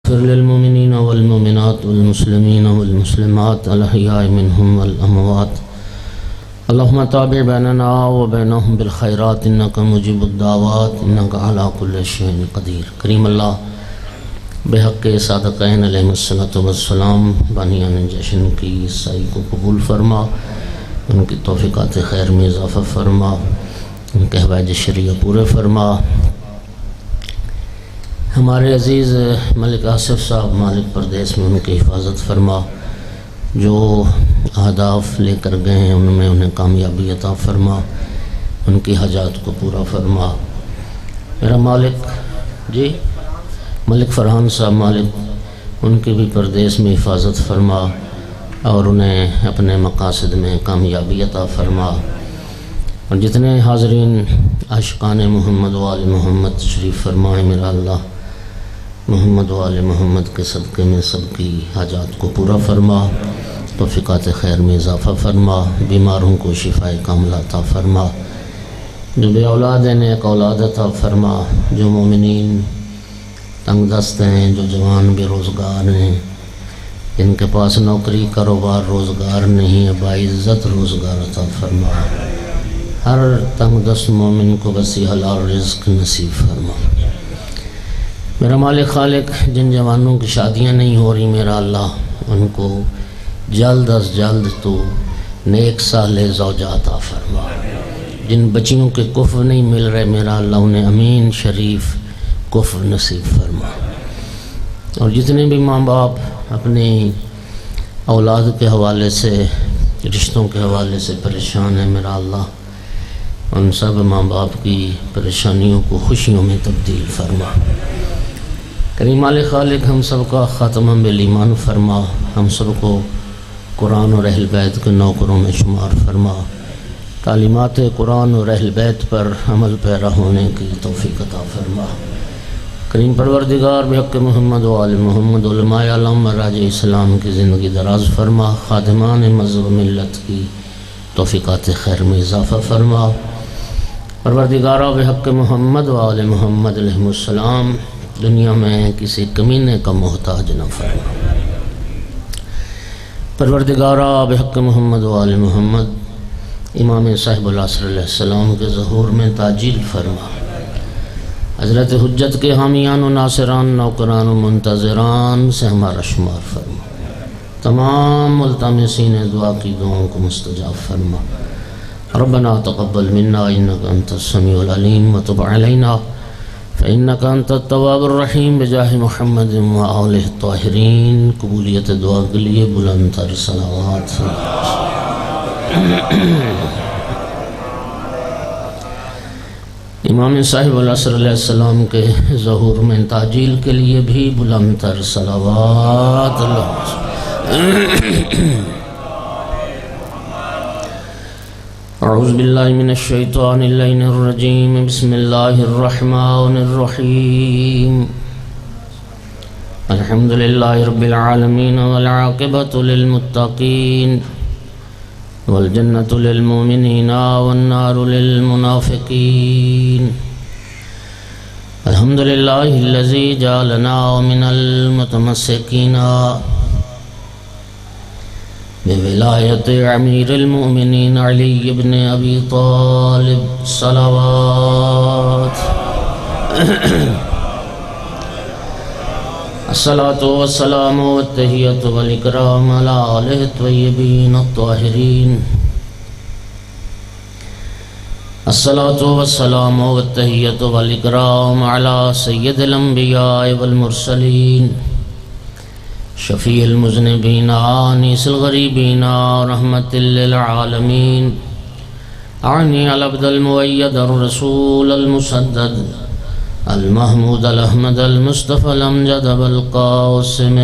اغفر للمؤمنين والمؤمنات والمسلمين والمسلمات الأحياء منهم والأموات اللهم تابع بيننا وبينهم بالخيرات إنك مجيب الدعوات إنك على كل شيء قدير. کریم اللہ بحق صادقین علیہ السلام بانیان جشن کی سعی کو قبول فرما، ان کی توفیقات خیر میں اضافہ فرما، ان کے حوائج شریعہ پورے فرما. ہمارے عزیز ملک آصف صاحب مالک پردیس میں ان کی حفاظت فرما، جو اہداف لے کر گئے ہیں ان میں انہیں کامیابی عطا فرما، ان کی حاجات کو پورا فرما. میرا مالک جی ملک فرحان صاحب مالک، ان کی بھی پردیس میں حفاظت فرما اور انہیں اپنے مقاصد میں کامیابی عطا فرما. اور جتنے حاضرین عاشقان محمد و آل محمد تشریف فرمائیں، میرا اللہ محمد و آل محمد کے صدقے میں سب کی حاجات کو پورا فرما، توفیقات خیر میں اضافہ فرما، بیماروں کو شفاء کاملہ عطا فرما، جو بے اولاد ہیں نیک اولاد عطا فرما، جو مومنین تنگ دست ہیں، جو جوان بے روزگار ہیں، جن کے پاس نوکری کاروبار روزگار نہیں ہے، باعزت روزگار عطا فرما. ہر تنگ دست مومن کو وسیع حلال رزق نصیب فرما. میرا مالک خالق، جن جوانوں کی شادیاں نہیں ہو رہی میرا اللہ، ان کو جلد از جلد تو نیک صالح زوجہ عطا فرما. جن بچیوں کے کفر نہیں مل رہے میرا اللہ، انہیں امین شریف کفر نصیب فرما. اور جتنے بھی ماں باپ اپنی اولاد کے حوالے سے، رشتوں کے حوالے سے پریشان ہیں میرا اللہ، ان سب ماں باپ کی پریشانیوں کو خوشیوں میں تبدیل فرما. کریم مالک خالق، ہم سب کا خاتمہ بالایمان فرما، ہم سب کو قرآن اور اہل بیت کے نوکروں میں شمار فرما، تعلیمات قرآن اور اہل بیت پر عمل پیرا ہونے کی توفیق عطا فرما. کریم پروردگار بحق محمد و آل محمد علماء علم راج اسلام کی زندگی دراز فرما، خادمان مذہب ملت کی توفیقات خیر میں اضافہ فرما. پروردگارہ بحق محمد و آل محمد علیہ السلام دنیا میں کسی کمینے کا محتاج نہ فرما. پروردگارہ بحق محمد و آل محمد امام صاحب العصر علیہ السلام کے ظہور میں تعجیل فرما. حضرت حجت کے حامیان و ناصران، نوکران و منتظران سے ہمارا شمار فرما. تمام ملتمسین دعا کی دعاؤں کو مستجاب فرما. ربنا تقبل منا انک انت السمیع العلیم وتب علینا فإنک انت التواب الرحیم بجاہ محمد و آلہ الطاہرین. قبولیت دعا کے لیے بلند تر صلوات. امام صاحب العصر علیہ السلام کے ظہور میں تعجیل کے لیے بھی بلند تر صلوات. اعوذ باللہ من الشیطان اللعین الرجیم. بسم اللہ الرحمن الرحیم. الحمدللہ رب العالمین والعاقبۃ للمتقین والجنة للمؤمنین والنار للمنافقین. الحمدللہ الذی جعلنا من المتمسکین بولایت امیر المؤمنین علی بن ابی طالب صلوات. الصلاة والسلام والتحیۃ والاکرام علی آلہ الطیبین الطاہرین. الصلاة والسلام والتحیۃ والاکرام علی سید الانبیاء والمرسلین شفیع المذنبین آنیس الغریبین رحمت للعالمین. اعنی العبد المؤید الرسول المسدد المحمود الاحمد المصطفى الامجد بالقاسم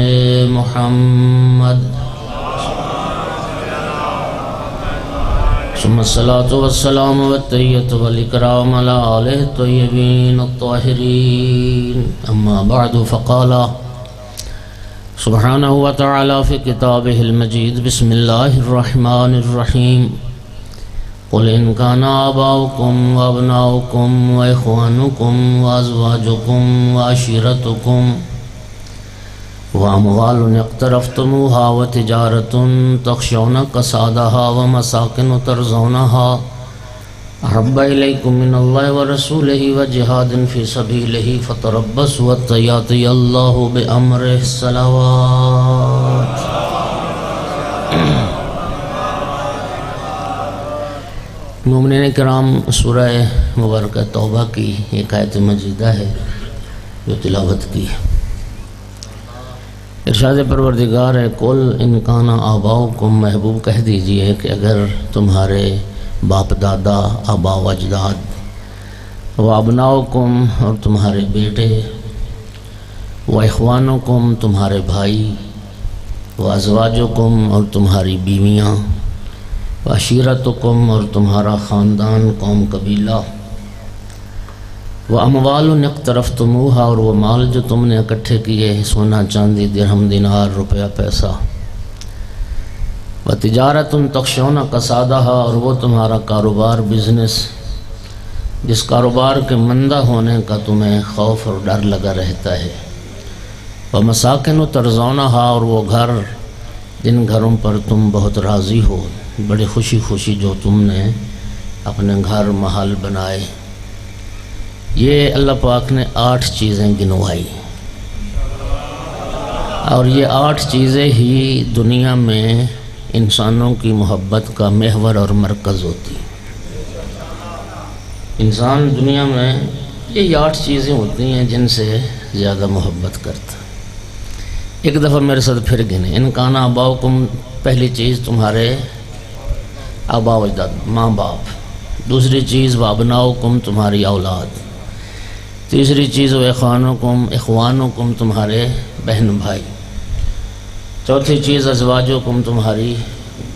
محمد. ثم الصلاة والسلام والتحیۃ والاکرام علی آلہ الطیبین الطاہرین. اما بعد فقال سبحانہ وتعالی فی کتابہ المجید. بسم اللہ الرحمن الرحیم. قل ان کان آباؤکم وابناؤکم واخوانکم وازواجکم وعشیرتکم وأموال اقترفتموها وتجارة تخشون كسادها ومساكن ترضونها أحب إليكم من الله ورسوله وجهاد في سبيله فتربصوا حتى يأتي الله بأمره. الصلوات. مومنین کرام، سورہ مبارکہ توبہ کی ایک آیت مجیدہ ہے جو تلاوت کی. ارشاد پروردگار ہے، قل ان کان آباؤکم، محبوب کہہ دیجئے کہ اگر تمہارے باپ دادا، آبا و اجداد، و ابناؤکم اور تمہارے بیٹے، و اخوانکم تمہارے بھائی، و ازواجکم اور تمہاری بیویاں، و عشیرتکم اور تمہارا خاندان، قوم، قبیلہ، و اموال اقترفتموها اور وہ مال جو تم نے اکٹھے کیے، سونا چاندی درہم دینار روپیہ پیسہ، و تجارت تخشون کسادها اور وہ تمہارا کاروبار، بزنس جس کاروبار کے مندہ ہونے کا تمہیں خوف اور ڈر لگا رہتا ہے، و مساکن ترضونها اور وہ گھر جن گھروں پر تم بہت راضی ہو، بڑی خوشی خوشی جو تم نے اپنے گھر محل بنائے. یہ اللہ پاک نے 8 چیزیں گنوائی، اور یہ 8 چیزیں ہی دنیا میں انسانوں کی محبت کا محور اور مرکز ہوتی. انسان دنیا میں یہ 8 چیزیں ہوتی ہیں جن سے زیادہ محبت کرتا. ایک دفعہ میرے ساتھ پھر گنے. ان کان آباؤکم، پہلی چیز تمہارے آبا و اجداد، ماں باپ. دوسری چیز وابناؤکم، تمہاری اولاد. تیسری چیز و اخوانکم تمہارے بہن بھائی. چوتھی چیز ازواجکم، تمہاری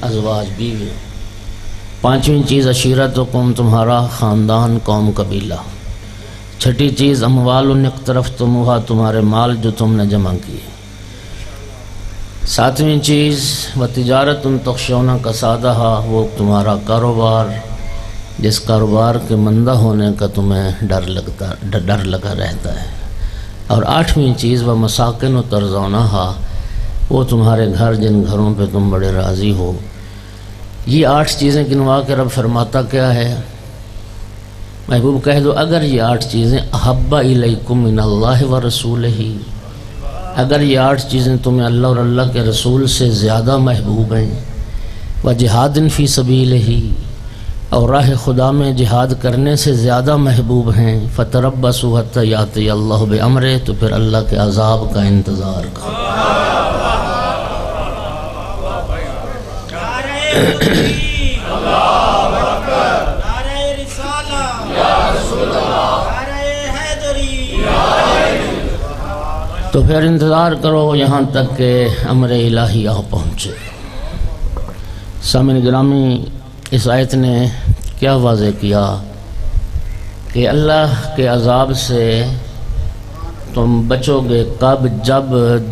ازواج بیوی. پانچویں چیز عشیرتکم، تمہارا خاندان، قوم، قبیلہ. چھٹی چیز اموال اقترفتموها، تمہارے مال جو تم نے جمع کیے. ساتویں چیز وتجارت تخشون کسادها، وہ تمہارا کاروبار جس کاروبار کے مندہ ہونے کا تمہیں ڈر لگا رہتا ہے. اور 8ویں چیز ومساکن ترضونها، وہ تمہارے گھر جن گھروں پہ تم بڑے راضی ہو. یہ 8 چیزیں گنوا کے رب فرماتا کیا ہے؟ محبوب کہہ دو اگر یہ 8 چیزیں احب الیکم من اللہ ورسولہ، اگر یہ 8 چیزیں تمہیں اللہ اور اللہ کے رسول سے زیادہ محبوب ہیں، وجہاد فی سبیلہ، اور راہ خدا میں جہاد کرنے سے زیادہ محبوب ہیں، فتربصوا حتی یاتی اللہ بامرہ، تو پھر اللہ کے عذاب کا انتظار کرو. تو پھر انتظار کرو یہاں تک کہ امر الہی آ پہنچے. سامعین گرامی، اس آیت نے کیا واضح کیا کہ اللہ کے عذاب سے تم بچو گے کب؟ جب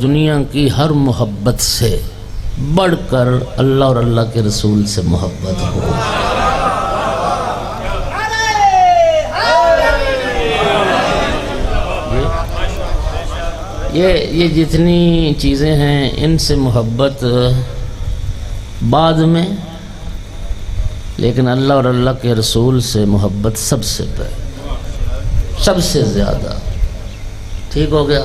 دنیا کی ہر محبت سے بڑھ کر اللہ اور اللہ کے رسول سے محبت ہو. یہ جتنی چیزیں ہیں ان سے محبت بعد میں، لیکن اللہ اور اللہ کے رسول سے محبت سب سے پہلے، سب سے زیادہ. ٹھیک ہو گیا؟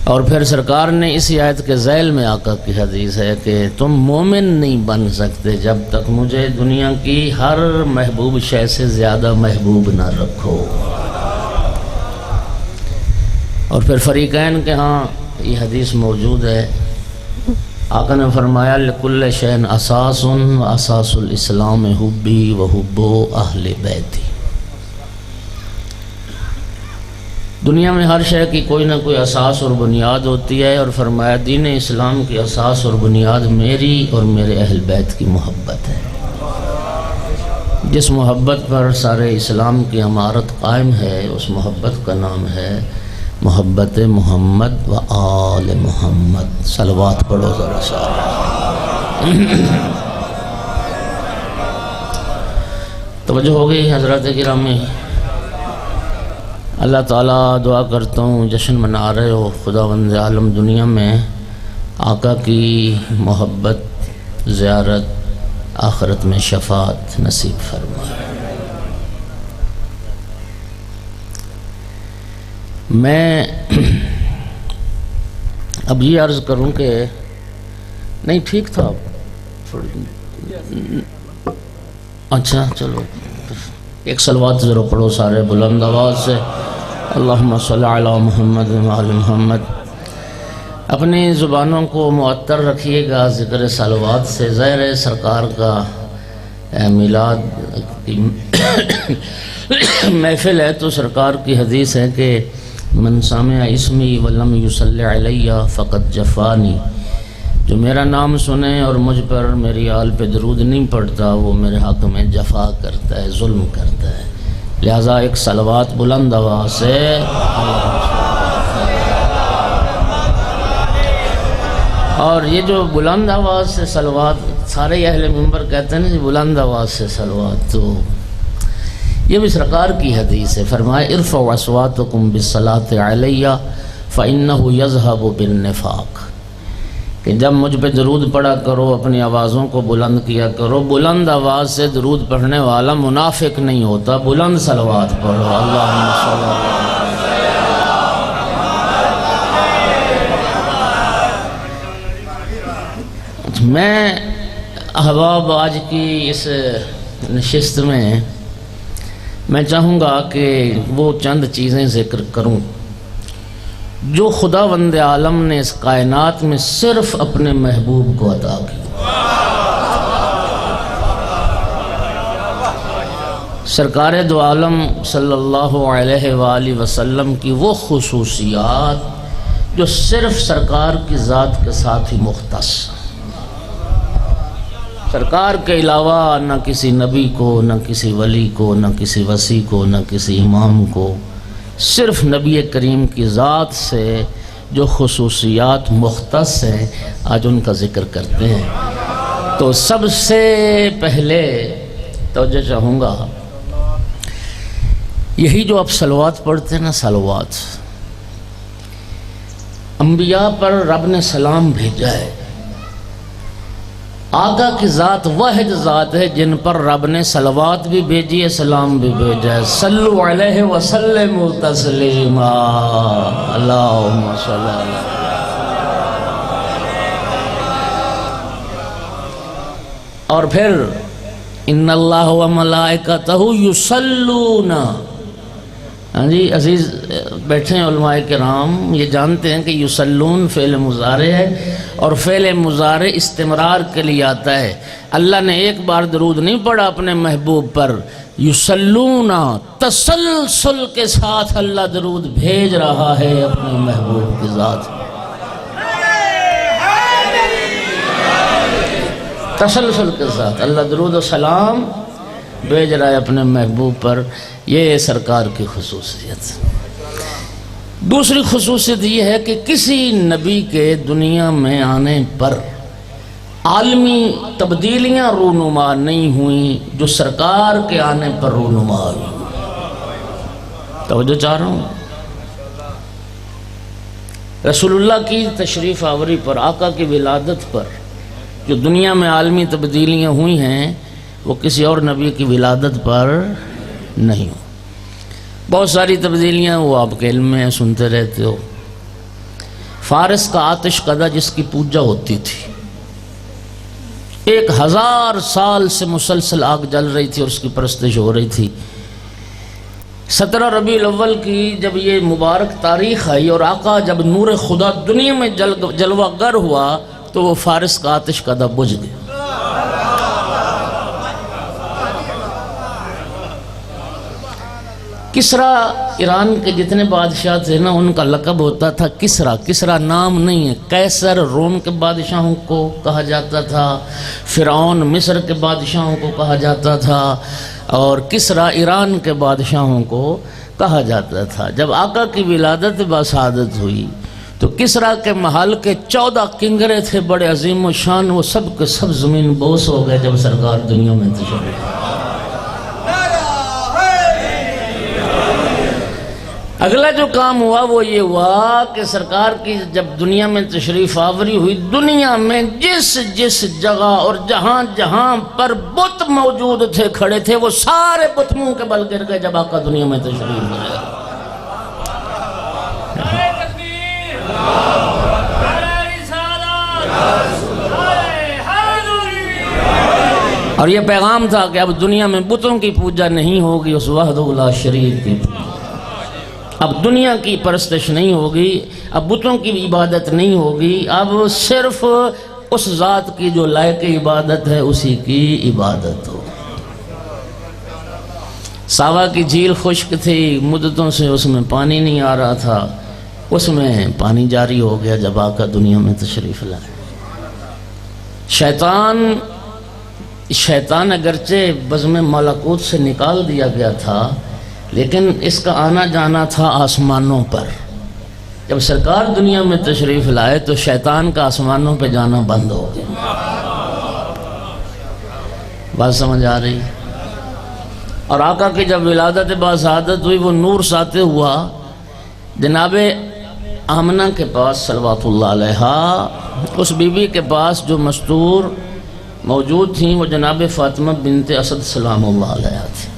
اور پھر سرکار نے اسی آیت کے ذیل میں آقا کی حدیث ہے کہ تم مومن نہیں بن سکتے جب تک مجھے دنیا کی ہر محبوب شے سے زیادہ محبوب نہ رکھو. اور پھر فریقین کے ہاں یہ حدیث موجود ہے. آقا نے فرمایا لکل شین اساس و اساس الاسلام حبی و حب اہل بیتی. دنیا میں ہر شے کی کوئی نہ کوئی اساس اور بنیاد ہوتی ہے، اور فرمایا دین اسلام کی اساس اور بنیاد میری اور میرے اہل بیت کی محبت ہے. جس محبت پر سارے اسلام کی عمارت قائم ہے اس محبت کا نام ہے محبت محمد و آل محمد. صلوات پڑھو ذرا سارے. توجہ ہو گئی حضرات گرامی؟ اللہ تعالیٰ دعا کرتا ہوں جشن منا رہے ہو خداوند عالم دنیا میں آقا کی محبت زیارت آخرت میں شفاعت نصیب فرمائے۔ میں اب یہ عرض کروں کہ نہیں ٹھیک تھا اچھا چلو ایک صلوات ذرا پڑھو سارے بلند آواز سے، اللہم صلی علی محمد و آل محمد۔ اپنی زبانوں کو معطر رکھیے گا ذکر صلوات سے۔ ظاہر ہے سرکار کا میلاد کی محفل ہے تو سرکار کی حدیث ہے کہ من سامع اسمی ولم یصلی علیہ فقد جفانی، جو میرا نام سنے اور مجھ پر میری آل پہ درود نہیں پڑھتا وہ میرے حق میں جفا کرتا ہے، ظلم کرتا ہے۔ لہٰذا ایک صلوات بلند آواز سے۔ اور یہ جو بلند آواز سے صلوات سارے اہل منبر کہتے ہیں نا جی بلند آواز سے صلوات، تو یہ بھی سرکار کی حدیث ہے۔ فرمایا ارفعوا اصواتکم بالصلاۃ علیہ فانہ یذھب بالنفاق، کہ جب مجھ پہ درود پڑھا کرو اپنی آوازوں کو بلند کیا کرو۔ بلند آواز سے درود پڑھنے والا منافق نہیں ہوتا۔ بلند صلوات پڑھو، اللہم صلی اللہ علیہ وسلم۔ میں احباب آج کی اس نشست میں چاہوں گا کہ وہ چند چیزیں ذکر کروں جو خداوند عالم نے اس کائنات میں صرف اپنے محبوب کو عطا کی۔ سرکار دو عالم صلی اللہ علیہ وآلہ وسلم کی وہ خصوصیات جو صرف سرکار کی ذات کے ساتھ ہی مختص، سرکار کے علاوہ نہ کسی نبی کو، نہ کسی ولی کو، نہ کسی وصی کو، نہ کسی امام کو، صرف نبی کریم کی ذات سے جو خصوصیات مختص ہیں آج ان کا ذکر کرتے ہیں۔ تو سب سے پہلے توجہ چاہوں گا یہی جو آپ صلوات پڑھتے ہیں نا، صلوات انبیاء پر رب نے سلام بھیجا ہے۔ آقا کی ذات واحد ذات ہے جن پر رب نے صلوات بھی بھیجی ہے، سلام بھی بھیجا ہے۔ صلو علیہ وسلم تسلیما، اللہم صلی اللہ۔ اور پھر ان اللہ و ملائکتہ یصلون، ہاں جی عزیز بیٹھے ہیں علماء کرام، یہ جانتے ہیں کہ یصلون فعل مضارع ہے اور فعل مضارع استمرار کے لیے آتا ہے۔ اللہ نے ایک بار درود نہیں پڑھا اپنے محبوب پر، یصلون تسلسل کے ساتھ اللہ درود بھیج رہا ہے اپنے محبوب کی ذات، تسلسل کے ساتھ اللہ درود و سلام بھیج رہا ہے اپنے محبوب پر۔ یہ سرکار کی خصوصیت۔ دوسری خصوصیت یہ ہے کہ کسی نبی کے دنیا میں آنے پر عالمی تبدیلیاں رونما نہیں ہوئیں جو سرکار کے آنے پر رونما ہوئی۔ توجہ چاہ رہا ہوں، رسول اللہ کی تشریف آوری پر، آقا کی ولادت پر جو دنیا میں عالمی تبدیلیاں ہوئی ہیں وہ کسی اور نبی کی ولادت پر نہیں ہو۔ بہت ساری تبدیلیاں وہ آپ کے علم میں سنتے رہتے ہو۔ فارس کا آتش قدہ جس کی پوجا ہوتی تھی، 1000 سال سے مسلسل آگ جل رہی تھی اور اس کی پرستش ہو رہی تھی۔ 17 ربیع الاول کی جب یہ مبارک تاریخ آئی اور آقا جب نور خدا دنیا میں جلوہ گر ہوا تو وہ فارس کا آتش قدہ بجھ گیا۔ کسرا ایران کے جتنے بادشاہ تھے نا ان کا لقب ہوتا تھا کسرا۔ کسرا نام نہیں ہے، قیصر روم کے بادشاہوں کو کہا جاتا تھا، فرعون مصر کے بادشاہوں کو کہا جاتا تھا، اور کسرا ایران کے بادشاہوں کو کہا جاتا تھا۔ جب آقا کی ولادت بسعادت ہوئی تو کسرا کے محل کے 14 کنگرے تھے بڑے عظیم و شان، وہ سب کے سب زمین بوس ہو گئے جب سرکار دنیا میں تشریف۔ اگلا جو کام ہوا وہ یہ ہوا کہ سرکار کی جب دنیا میں تشریف آوری ہوئی، دنیا میں جس جس جگہ اور جہاں جہاں پر بت موجود تھے کھڑے تھے، وہ سارے بت منہ کے بل گر گئے جب آقا دنیا میں تشریف لائے۔ اور یہ پیغام تھا کہ اب دنیا میں بتوں کی پوجا نہیں ہوگی، اس وحدہ لا شریک کی پوجا۔ اب دنیا کی پرستش نہیں ہوگی، اب بتوں کی عبادت نہیں ہوگی، اب صرف اس ذات کی جو لائق عبادت ہے اسی کی عبادت ہو۔ ساوا کی جھیل خشک تھی، مدتوں سے اس میں پانی نہیں آ رہا تھا، اس میں پانی جاری ہو گیا جب آقا دنیا میں تشریف لائے۔ شیطان اگرچہ بزم ملکوت سے نکال دیا گیا تھا، لیکن اس کا آنا جانا تھا آسمانوں پر۔ جب سرکار دنیا میں تشریف لائے تو شیطان کا آسمانوں پہ جانا بند ہو گیا۔ بات سمجھ آ رہی؟ اور آقا کی جب ولادت باسعادت ہوئی، وہ نور ساتے ہوا جناب آمنہ کے پاس صلوات اللہ علیہا، اس بی بی کے پاس جو مستور موجود تھیں وہ جناب فاطمہ بنت اسد سلام اللہ علیہ تھی۔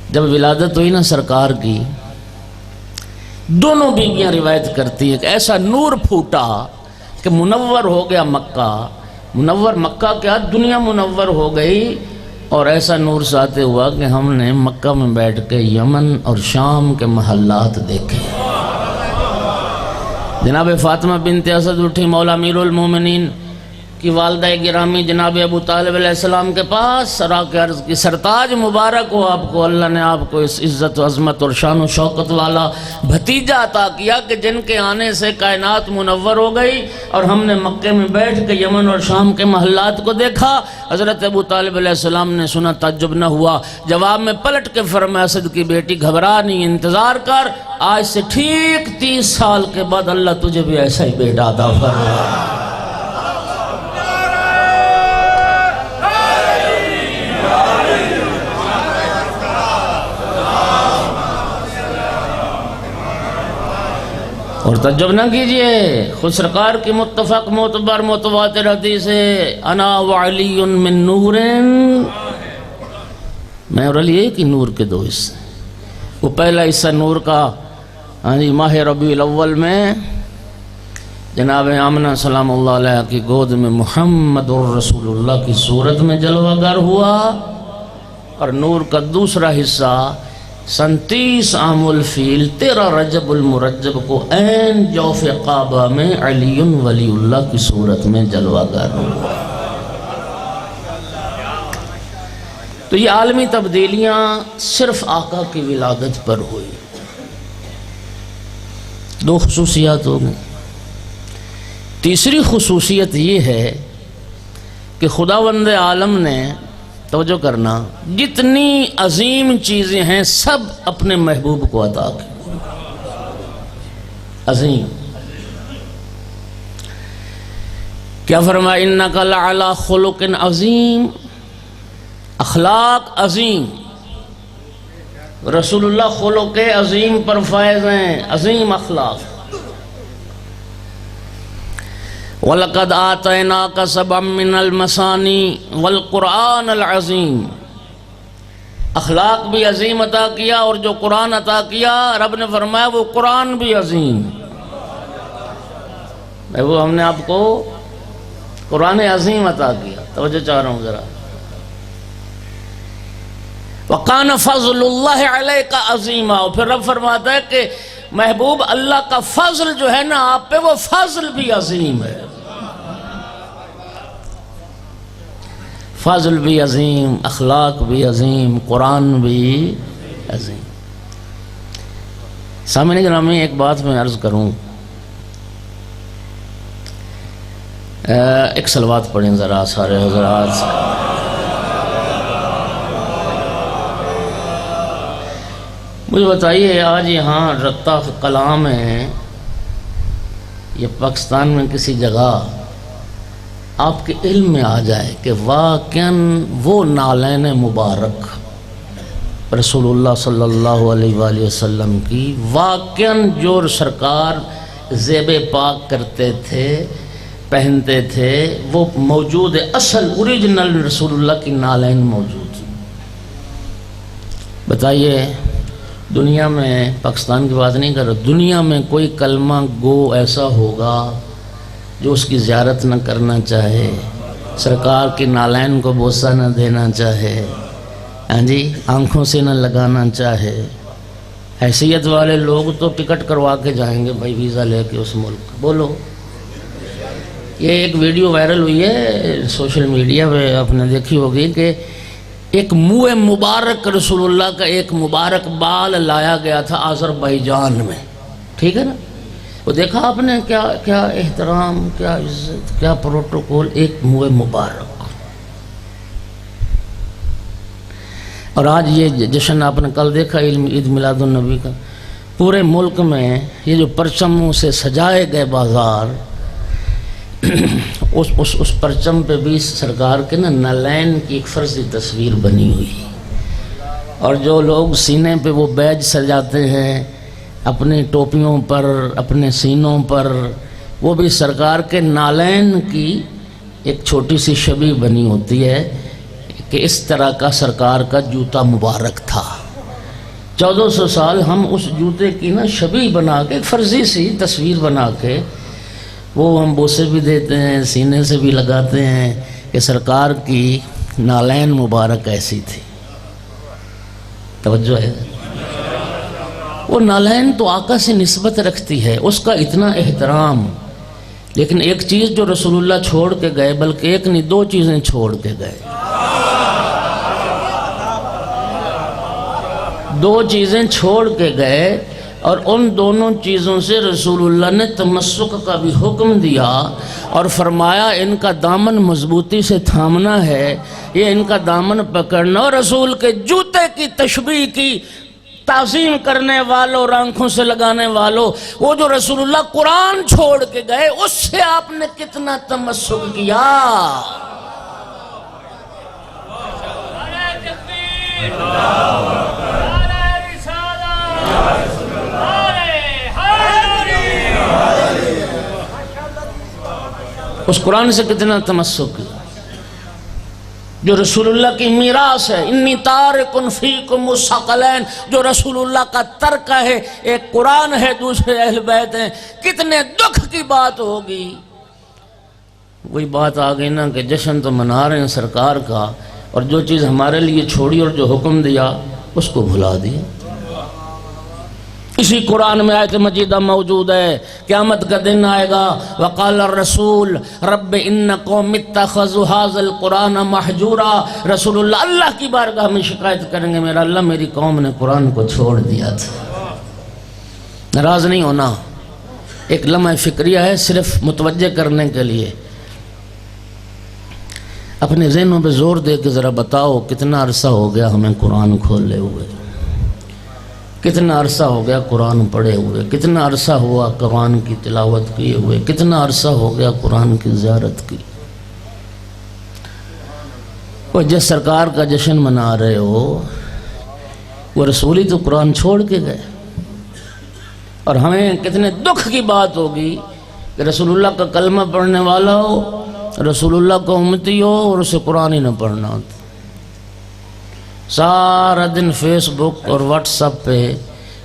جب ولادت ہوئی نا سرکار کی، دونوں بیویاں روایت کرتی ہیں کہ ایسا نور پھوٹا کہ منور ہو گیا مکہ، منور مکہ کیا دنیا منور ہو گئی، اور ایسا نور ساتے ہوا کہ ہم نے مکہ میں بیٹھ کے یمن اور شام کے محلات دیکھے۔ جناب فاطمہ بنت اسد اٹھی مولا امیر المومنین کی والدہ گرامی جناب ابو طالب علیہ السلام کے پاس، سرا کے عرض کی سرتاج مبارک ہو آپ کو، اللہ نے آپ کو اس عزت و عظمت اور شان و شوکت والا بھتیجا عطا کیا کہ جن کے آنے سے کائنات منور ہو گئی، اور ہم نے مکے میں بیٹھ کے یمن اور شام کے محلات کو دیکھا۔ حضرت ابو طالب علیہ السلام نے سنا، تعجب نہ ہوا، جواب میں پلٹ کے فرمایا اسد کی بیٹی گھبرا نہیں، انتظار کر، آج سے ٹھیک 30 سال کے بعد اللہ تجھے بھی ایسا ہی بیٹا عطا فرمائے۔ اور تعجب نہ کیجئے، خود سرکار کی متفق معتبر متواتر حدیث ہے، انا وعلی من نور، میں اور علی ایک ہی نور کے دو حصے۔ وہ پہلا حصہ نور کا ماہ ربیع الاول میں جناب آمنہ سلام اللہ علیہ کی گود میں محمد الرسول اللہ کی صورت میں جلوہ گر ہوا، اور نور کا دوسرا حصہ 37 عام الفیل 13 رجب المرجب کو عین جوف کعبہ میں علی ولی اللہ کی صورت میں جلوہ گر ہوا۔ تو یہ عالمی تبدیلیاں صرف آقا کی ولادت پر ہوئی۔ دو خصوصیات ہو گئی۔ تیسری خصوصیت یہ ہے کہ خداوند عالم نے، توجہ کرنا، جتنی عظیم چیزیں ہیں سب اپنے محبوب کو عطا کی۔ عظیم کیا فرمایا؟ انک لعلی خلق عظیم، اخلاق عظیم۔ رسول اللہ خلق عظیم پر فائز ہیں، عظیم اخلاق۔ وَلَقَدْ آتَيْنَاكَ سَبْعًا مِّنَ الْمَثَانِي وَالْقُرْآنَ الْعَظِيمِ، اخلاق بھی عظیم عطا کیا، اور جو قرآن عطا کیا رب نے فرمایا وہ قرآن بھی عظیم۔ وہ ہم نے آپ کو قرآن عظیم عطا کیا، توجہ چاہ رہا ہوں ذرا۔ وَقَانَ فَضْلُ اللَّهِ عَلَيْكَ عَظِيمًا، اور پھر رب فرماتا ہے کہ محبوب اللہ کا فضل جو ہے نا آپ پہ، وہ فضل بھی عظیم ہے، فضل بھی عظیم، اخلاق بھی عظیم، قرآن بھی عظیم۔ سامعین گرامی، ایک بات میں عرض کروں، ایک صلوات پڑھیں ذرا سارے حضرات۔ مجھے بتائیے، آج یہاں رتہ کلام ہے، یہ پاکستان میں کسی جگہ آپ کے علم میں آ جائے کہ واقعاً وہ نالین مبارک رسول اللہ صلی اللہ علیہ وآلہ وسلم کی واقعاً جو سرکار زیب پاک کرتے تھے، پہنتے تھے، وہ موجود ہے، اصل اوریجنل رسول اللہ کی نالین موجود ہے۔ بتائیے دنیا میں، پاکستان کی بات نہیں کر رہا، دنیا میں کوئی کلمہ گو ایسا ہوگا جو اس کی زیارت نہ کرنا چاہے، سرکار کی نالین کو بوسہ نہ دینا چاہے، ہاں جی، آنکھوں سے نہ لگانا چاہے؟ حیثیت والے لوگ تو ٹکٹ کروا کے جائیں گے بھائی، ویزا لے کے اس ملک۔ بولو، یہ ایک ویڈیو وائرل ہوئی ہے سوشل میڈیا پہ، آپ نے دیکھی ہوگی کہ ایک منہ مبارک رسول اللہ کا ایک مبارک بال لایا گیا تھا آذربائیجان میں، ٹھیک ہے نا؟ وہ دیکھا آپ نے کیا احترام، کیا عزت، کیا پروٹوکول، ایک منہ مبارک۔ اور آج یہ جشن آپ نے کل دیکھا عید میلاد النبی کا، پورے ملک میں یہ جو پرچموں سے سجائے گئے بازار، اس پرچم پہ بھی سرکار کے نا نالین کی ایک فرضی تصویر بنی ہوئی، اور جو لوگ سینے پہ وہ بیج سجاتے ہیں اپنی ٹوپیوں پر، اپنے سینوں پر، وہ بھی سرکار کے نالین کی ایک چھوٹی سی شبیہ بنی ہوتی ہے کہ اس طرح کا سرکار کا جوتا مبارک تھا۔ 1400 سال ہم اس جوتے کی نا شبیہ بنا کے، ایک فرضی سی تصویر بنا کے، وہ ہم بوسے بھی دیتے ہیں، سینے سے بھی لگاتے ہیں کہ سرکار کی نالین مبارک ایسی تھی۔ توجہ ہے؟ وہ نالین تو آقا سے نسبت رکھتی ہے، اس کا اتنا احترام، لیکن ایک چیز جو رسول اللہ چھوڑ کے گئے، بلکہ ایک نہیں دو چیزیں چھوڑ کے گئے، دو چیزیں چھوڑ کے گئے، اور ان دونوں چیزوں سے رسول اللہ نے تمسک کا بھی حکم دیا اور فرمایا ان کا دامن مضبوطی سے تھامنا ہے، یہ ان کا دامن پکڑنا۔ اور رسول کے جوتے کی تشبیہ کی، تعظیم کرنے والوں اور آنکھوں سے لگانے والوں، وہ جو رسول اللہ قرآن چھوڑ کے گئے اس سے آپ نے کتنا تمسک کیا۔ اس قرآن سے کتنا تمسک کیا جو رسول اللہ کی میراث ہے۔ انی تارک فیکم الثقلین، جو رسول اللہ کا ترکہ ہے، ایک قرآن ہے، دوسرے اہل بیت ہیں۔ کتنے دکھ کی بات ہوگی، وہی بات آ گئی نا کہ جشن تو منا رہے ہیں سرکار کا، اور جو چیز ہمارے لیے چھوڑی اور جو حکم دیا اس کو بھلا دیا۔ اسی قرآن میں آیت مجیدہ موجود ہے، قیامت کا دن آئے گا، وقال الرسول رب ان قوم اتخذوا هذا القرآن مہجورا، رسول اللہ کی بارگاہ میں شکایت کریں گے، میرا اللہ میری قوم نے قرآن کو چھوڑ دیا تھا۔ ناراض نہیں ہونا، ایک لمحہ فکریہ ہے صرف متوجہ کرنے کے لیے۔ اپنے ذہنوں پہ زور دے کے ذرا بتاؤ کتنا عرصہ ہو گیا ہمیں قرآن کھولے ہوئے، کتنا عرصہ ہو گیا قرآن پڑھے ہوئے، کتنا عرصہ ہوا قرآن کی تلاوت کیے ہوئے، کتنا عرصہ ہو گیا قرآن کی زیارت کی۔ وہ جس سرکار کا جشن منا رہے ہو، وہ رسول ہی تو قرآن چھوڑ کے گئے، اور ہمیں کتنے دکھ کی بات ہوگی کہ رسول اللہ کا کلمہ پڑھنے والا ہو، رسول اللہ کا امتی ہو، اور اسے قرآن ہی نہ پڑھنا ہوتا۔ سارا دن فیس بک اور واٹس ایپ پہ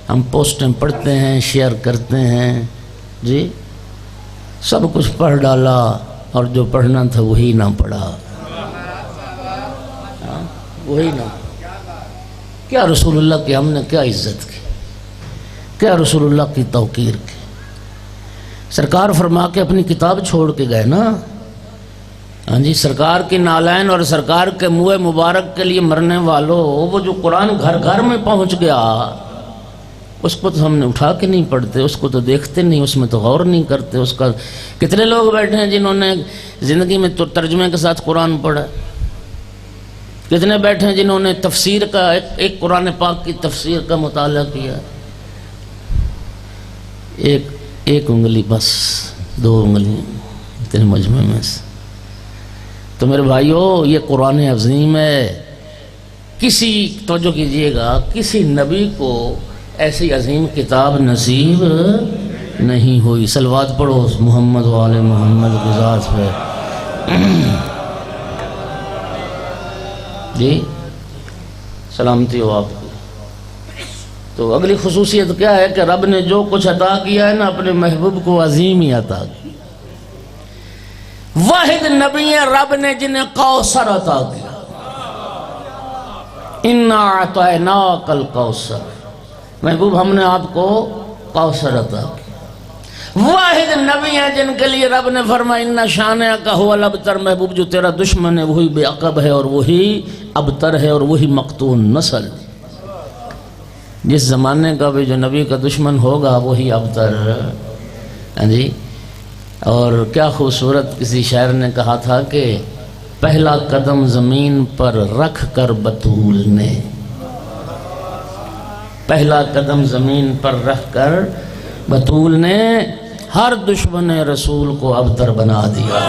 ہم پوسٹیں پڑھتے ہیں، شیئر کرتے ہیں، جی سب کچھ پڑھ ڈالا، اور جو پڑھنا تھا وہی نہ پڑھا، وہی نہ۔ کیا رسول اللہ کی ہم نے کیا عزت کی، کیا رسول اللہ کی توقیر کی۔ سرکار فرما کے اپنی کتاب چھوڑ کے گئے نا، ہاں جی، سرکار کی نالین اور سرکار کے منہ مبارک کے لیے مرنے والوں، وہ جو قرآن گھر گھر میں پہنچ گیا، اس کو تو ہم نے اٹھا کے نہیں پڑھتے، اس کو تو دیکھتے نہیں، اس میں تو غور نہیں کرتے۔ اس کا کتنے لوگ بیٹھے ہیں جنہوں نے زندگی میں تو ترجمے کے ساتھ قرآن پڑھا، کتنے بیٹھے ہیں جنہوں نے تفسیر کا، ایک قرآن پاک کی تفسیر کا مطالعہ کیا، ایک انگلی بس، دو انگلی اتنے مجمع میں سے۔ تو میرے بھائیو، یہ قرآن عظیم ہے، کسی توجہ کیجئے گا، کسی نبی کو ایسی عظیم کتاب نصیب نہیں ہوئی۔ صلوات پڑھو محمد و آل محمد کی ذات پہ۔ جی سلامتی ہو آپ کو۔ تو اگلی خصوصیت کیا ہے کہ رب نے جو کچھ عطا کیا ہے نا اپنے محبوب کو عظیم ہی عطا کیا۔ واحد نبی ہیں رب نے جنہیں کوثر عطا کیا، اِنَّا أَعْطَيْنَاكَ الْكَوْثَرَ، محبوب ہم نے آپ کو کوثر عطا کیا۔ واحد نبی ہیں جن کے لیے رب نے فرمایا اِنَّ شَانِئَكَ هُوَ الْأَبْتَرُ، محبوب جو تیرا دشمن ہے وہی بے عقب ہے اور وہی ابتر ہے اور وہی مقتون نسل۔ جس زمانے کا بھی جو نبی کا دشمن ہوگا وہی ابتر۔ جی اور کیا خوبصورت کسی شاعر نے کہا تھا کہ پہلا قدم زمین پر رکھ کر بطول نے، پہلا قدم زمین پر رکھ کر بطول نے ہر دشمن رسول کو ابتر بنا دیا۔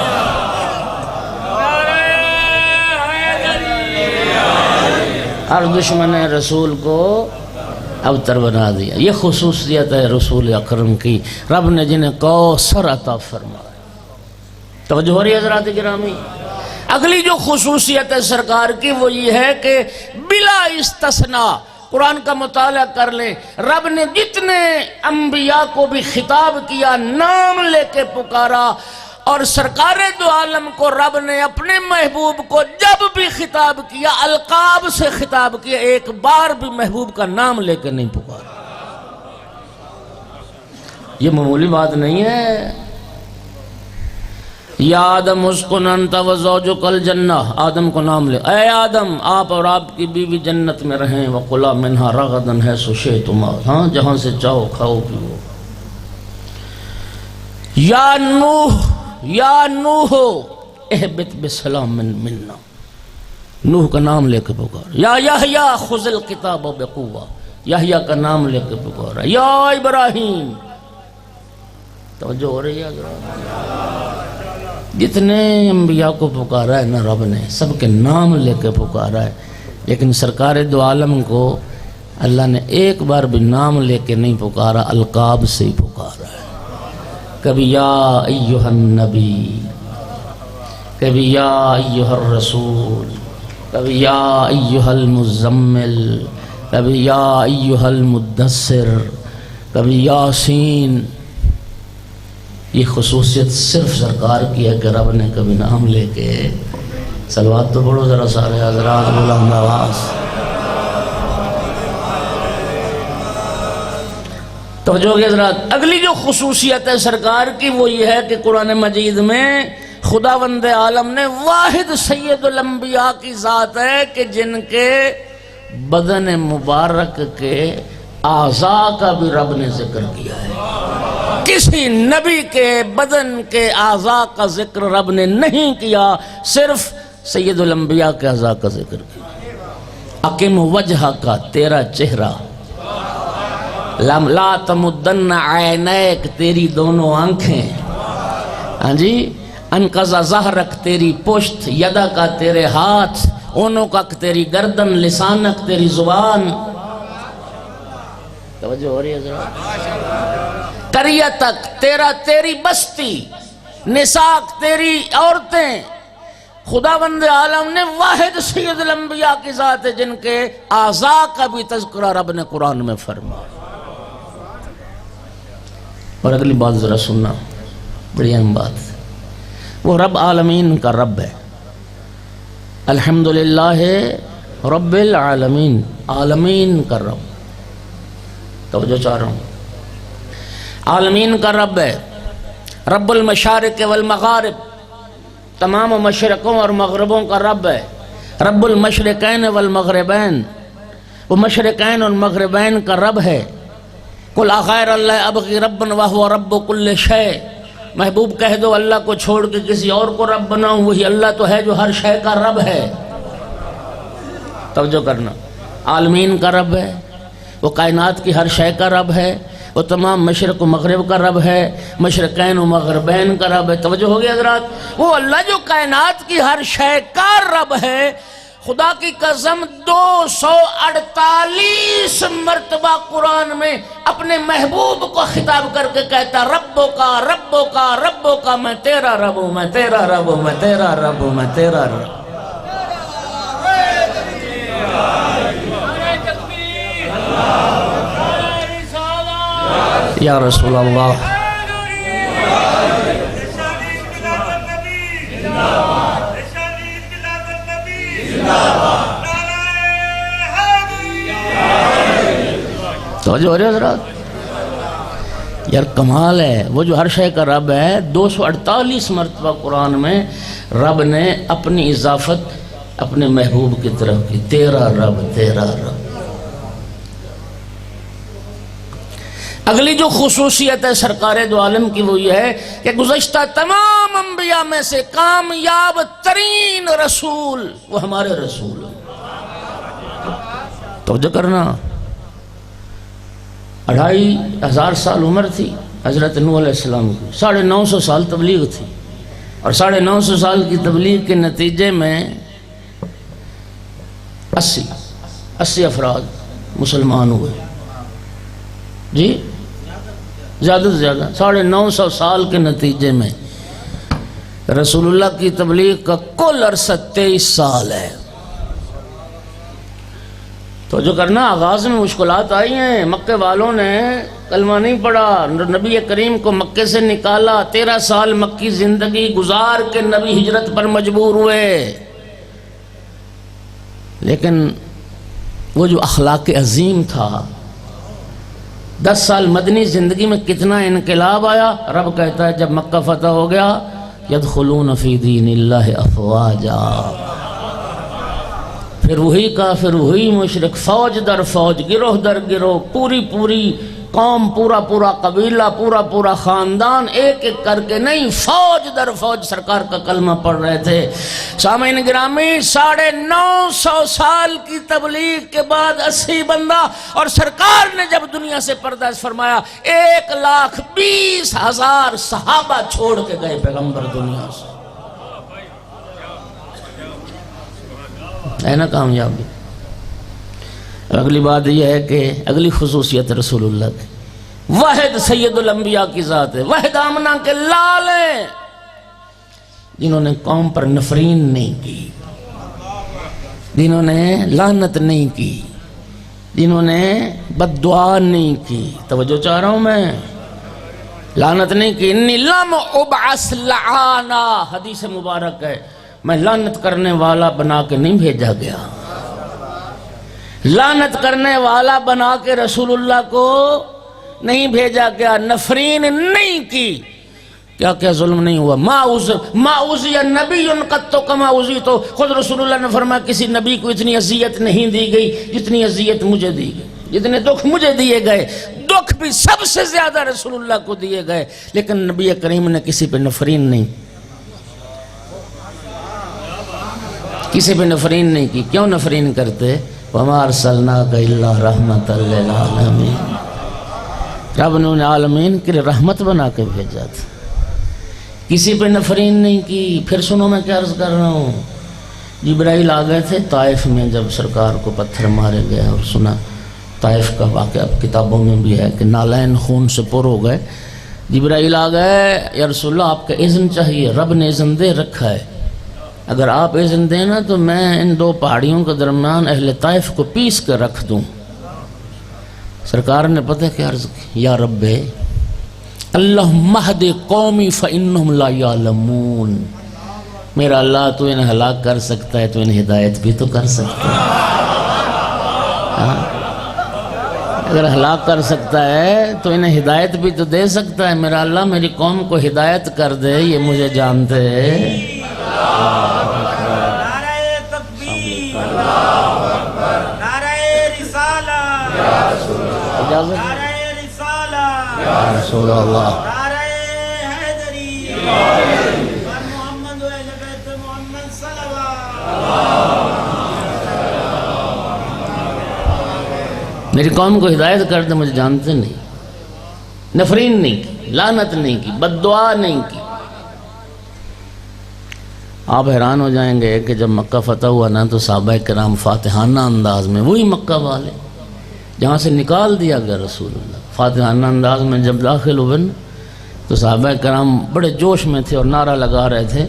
ہر دشمن رسول کو ابتر بنا دیا۔ یہ خصوصیت ہے رسول اکرم کی، رب نے جنہیں کوثر عطا فرمایا۔ توجہ ہو رہی ہے حضرات گرامی؟ اگلی جو خصوصیت ہے سرکار کی وہ یہ ہے کہ بلا استثناء، قرآن کا مطالعہ کر لیں، رب نے جتنے انبیاء کو بھی خطاب کیا نام لے کے پکارا، اور سرکار دو عالم کو رب نے اپنے محبوب کو جب بھی خطاب کیا القاب سے خطاب کیا، ایک بار بھی محبوب کا نام لے کے نہیں پکارا۔ یہ معمولی بات نہیں ہے۔ یا آدم اسکن انت وزوجک الجنہ، آدم کو نام لے، اے آدم آپ اور آپ کی بیوی جنت میں رہیں، وَقُلَا مِنْهَا رَغَدًا حَيْثُ شِئْتُمَا، ہاں جہاں سے چاہو کھاؤ پیو۔ یا نوح، یا نوح اہبط بسلام من منا، نوح کا نام لے کے پکارا۔ یا یحییٰ خذ الکتاب بقوہ، یحییٰ کا نام لے کے پکارا۔ یا ابراہیم، توجہ ہو رہی ہے حضرات؟ جتنے انبیاء کو پکارا ہے نا رب نے سب کے نام لے کے پکارا ہے، لیکن سرکار دو عالم کو اللہ نے ایک بار بھی نام لے کے نہیں پکارا، القاب سے ہی پکارا ہے۔ کبھی یا ایہا النبی، کبھی یا ایہا الرسول، کبھی یا ایہا المزمل، کبھی یا ایہا المدثر، کبھی یاسین۔ یہ خصوصیت صرف سرکار کی ہے کہ رب نے کبھی نام لے کے، صلوات تو پڑھو ذرا سارے حضرات بلند آواز۔ توجہ ہوگی حضرات؟ اگلی جو خصوصیت ہے سرکار کی وہ یہ ہے کہ قرآن مجید میں خداوند عالم نے واحد سید الانبیاء کی ذات ہے کہ جن کے بدن مبارک کے اعضاء کا بھی رب نے ذکر کیا ہے۔ کسی نبی کے بدن کے اعضاء کا ذکر رب نے نہیں کیا، صرف سید الانبیاء کے اعضاء کا ذکر کیا۔ اقم وجہ کا، تیرا چہرہ، لا تمدن عینیک، تیری دونوں آنکھیں، ہاں جی، انقضا ظہرک، تیری پشت، یدہ کا، تیرے ہاتھ، اونوں کا، تیری گردن، لسانک، تیری زبان۔ توجہ ہو رہی ہے حضرات؟ قریتک، تیری بستی، نساک، تیری عورتیں۔ خداوند عالم نے واحد سید الانبیاء کی ذات ہے جن کے اعضاء کا بھی تذکرہ رب نے قرآن میں فرمایا۔ اور اگلی بات ذرا سننا، بڑی اہم بات، وہ رب عالمین کا رب ہے۔ الحمدللہ رب العالمین، عالمین کا رب، توجہ چاہ رہا ہوں، عالمین کا رب ہے، رب المشارق والمغارب، تمام مشرقوں اور مغربوں کا رب ہے، رب المشرقین والمغربین، وہ مشرقین اور مغربین کا رب ہے۔ قل اغیر اللہ ابغی ربا وہو رب کل شے، محبوب کہہ دو اللہ کو چھوڑ کے کسی اور کو رب بناؤں، وہی اللہ تو ہے جو ہر شے کا رب ہے۔ توجہ کرنا، عالمین کا رب ہے، وہ کائنات کی ہر شے کا رب ہے، وہ تمام مشرق و مغرب کا رب ہے، مشرقین و مغربین کا رب ہے۔ توجہ ہوگی حضرات؟ وہ اللہ جو کائنات کی ہر شے کا رب ہے، خدا کی قسم 248 مرتبہ قرآن میں اپنے محبوب کو خطاب کر کے کہتا ربو کا ربو کا ربو کا، میں تیرا رب ہوں، میں تیرا رب ہوں، میں تیرا رب ہوں، میں تیرا رب۔ یا رسول اللہ، تو جو حضرات یار کمال ہے، وہ جو ہر شے کا رب ہے 248 مرتبہ قرآن میں رب نے اپنی اضافت اپنے محبوب کی طرف کی، تیرا رب تیرا رب۔ اگلی جو خصوصیت ہے سرکار دو عالم کی وہ یہ ہے کہ گزشتہ تمام انبیاء میں سے کامیاب ترین رسول وہ ہمارے رسول ہیں۔ توجہ کرنا، 2500 سال عمر تھی حضرت نوح علیہ السلام کی، 950 سال تبلیغ تھی، اور 950 سال کی تبلیغ کے نتیجے میں 80 افراد مسلمان ہوئے۔ جی زیادہ سے زیادہ 950 سال کے نتیجے میں رسول اللہ کی تبلیغ کا کل عرصہ 23 سال ہے۔ تو جو کرنا، آغاز میں مشکلات آئی ہیں، مکے والوں نے کلمہ نہیں پڑھا، نبی کریم کو مکے سے نکالا، 13 سال مکی زندگی گزار کے نبی ہجرت پر مجبور ہوئے، لیکن وہ جو اخلاق عظیم تھا، 10 سال مدنی زندگی میں کتنا انقلاب آیا۔ رب کہتا ہے جب مکہ فتح ہو گیا یدخلون فی دین اللہ افواجا، پھر وہی کافر وہی مشرک، فوج در فوج، گروہ در گروہ، پوری قوم، پورا قبیلہ، پورا خاندان، ایک ایک کر کے نہیں، فوج در فوج سرکار کا کلمہ پڑھ رہے تھے۔ سامعین گرامی، 950 سال کی تبلیغ کے بعد 80 بندہ، اور سرکار نے جب دنیا سے پردہ فرمایا 1,20,000 صحابہ چھوڑ کے گئے پیغمبر دنیا سے۔ ہے نا کامیابی؟ اگلی بات یہ ہے کہ اگلی خصوصیت رسول اللہ کی، واحد سید الانبیاء کی ذات ہے، واحد آمنہ کے لال ہیں، جنہوں نے قوم پر نفرین نہیں کی، جنہوں نے لعنت نہیں کی، جنہوں نے بد دعا نہیں کی۔ توجہ چاہ رہا ہوں میں، لعنت نہیں کی۔ انی لم ابعث لعانا، حدیث مبارک ہے، میں لعنت کرنے والا بنا کے نہیں بھیجا گیا، لعنت کرنے والا بنا کے رسول اللہ کو نہیں بھیجا گیا، نفرین نہیں کی۔ کیا ظلم نہیں ہوا؟ ما اوذی نبی قط کما اوذیت، خود رسول اللہ نے فرمایا کسی نبی کو اتنی اذیت نہیں دی گئی جتنی اذیت مجھے دی گئی، جتنے دکھ مجھے دیے گئے، دکھ بھی سب سے زیادہ رسول اللہ کو دیے گئے، لیکن نبی کریم نے کسی پہ نفرین نہیں، کسی پہ نفرین نہیں کی۔ کیوں نفرین کرتے؟ وَمَا أَرْسَلْنَاكَ إِلَّا رَحْمَةً لِّلْعَالَمِينَ، رب نے انہیں عالمین کے لیے رحمت بنا کے بھیجا تھا، کسی پہ نفرین نہیں کی۔ پھر سنو میں کیا عرض کر رہا ہوں، جبرائیل آ گئے تھے طائف میں جب سرکار کو پتھر مارے گئے، اور سنا طائف کا واقعہ اب کتابوں میں بھی ہے کہ نالین خون سے پر ہو گئے۔ جبرائیل آ گئے، یا رسول اللہ آپ کا اذن چاہیے، رب نے اذن دے رکھا ہے، اگر آپ اذن دیں نا تو میں ان 2 پہاڑیوں کے درمیان اہل طائف کو پیس کر رکھ دوں۔ سرکار نے پتہ کیا عرض کی؟ یا رب اللہم اہد قومی فإنہم لا یعلمون، میرا اللہ تو انہیں ہلاک کر سکتا ہے تو انہیں ہدایت بھی تو کر سکتا ہے، اگر ہلاک کر سکتا ہے تو انہیں ہدایت بھی تو دے سکتا ہے۔ میرا اللہ میری قوم کو ہدایت کر دے، یہ مجھے جانتے ہیں۔ نعرہ تکبیر، نعرہ رسالہ، نعرہ رسالہ، یا رسول اللہ، نعرہ حیدری، محمد و اہل بیت محمد صلوات۔ میری قوم کو ہدایت کر دے، مجھے جانتے نہیں، نفرین نہیں کی، لعنت نہیں کی، بد دعا نہیں کی۔ آپ حیران ہو جائیں گے کہ جب مکہ فتح ہوا نا تو صحابہ کرام فاتحانہ انداز میں، وہی مکہ والے جہاں سے نکال دیا گیا رسول اللہ، فاتحانہ انداز میں جب داخل ہوئے نا تو صحابہ کرام بڑے جوش میں تھے اور نعرہ لگا رہے تھے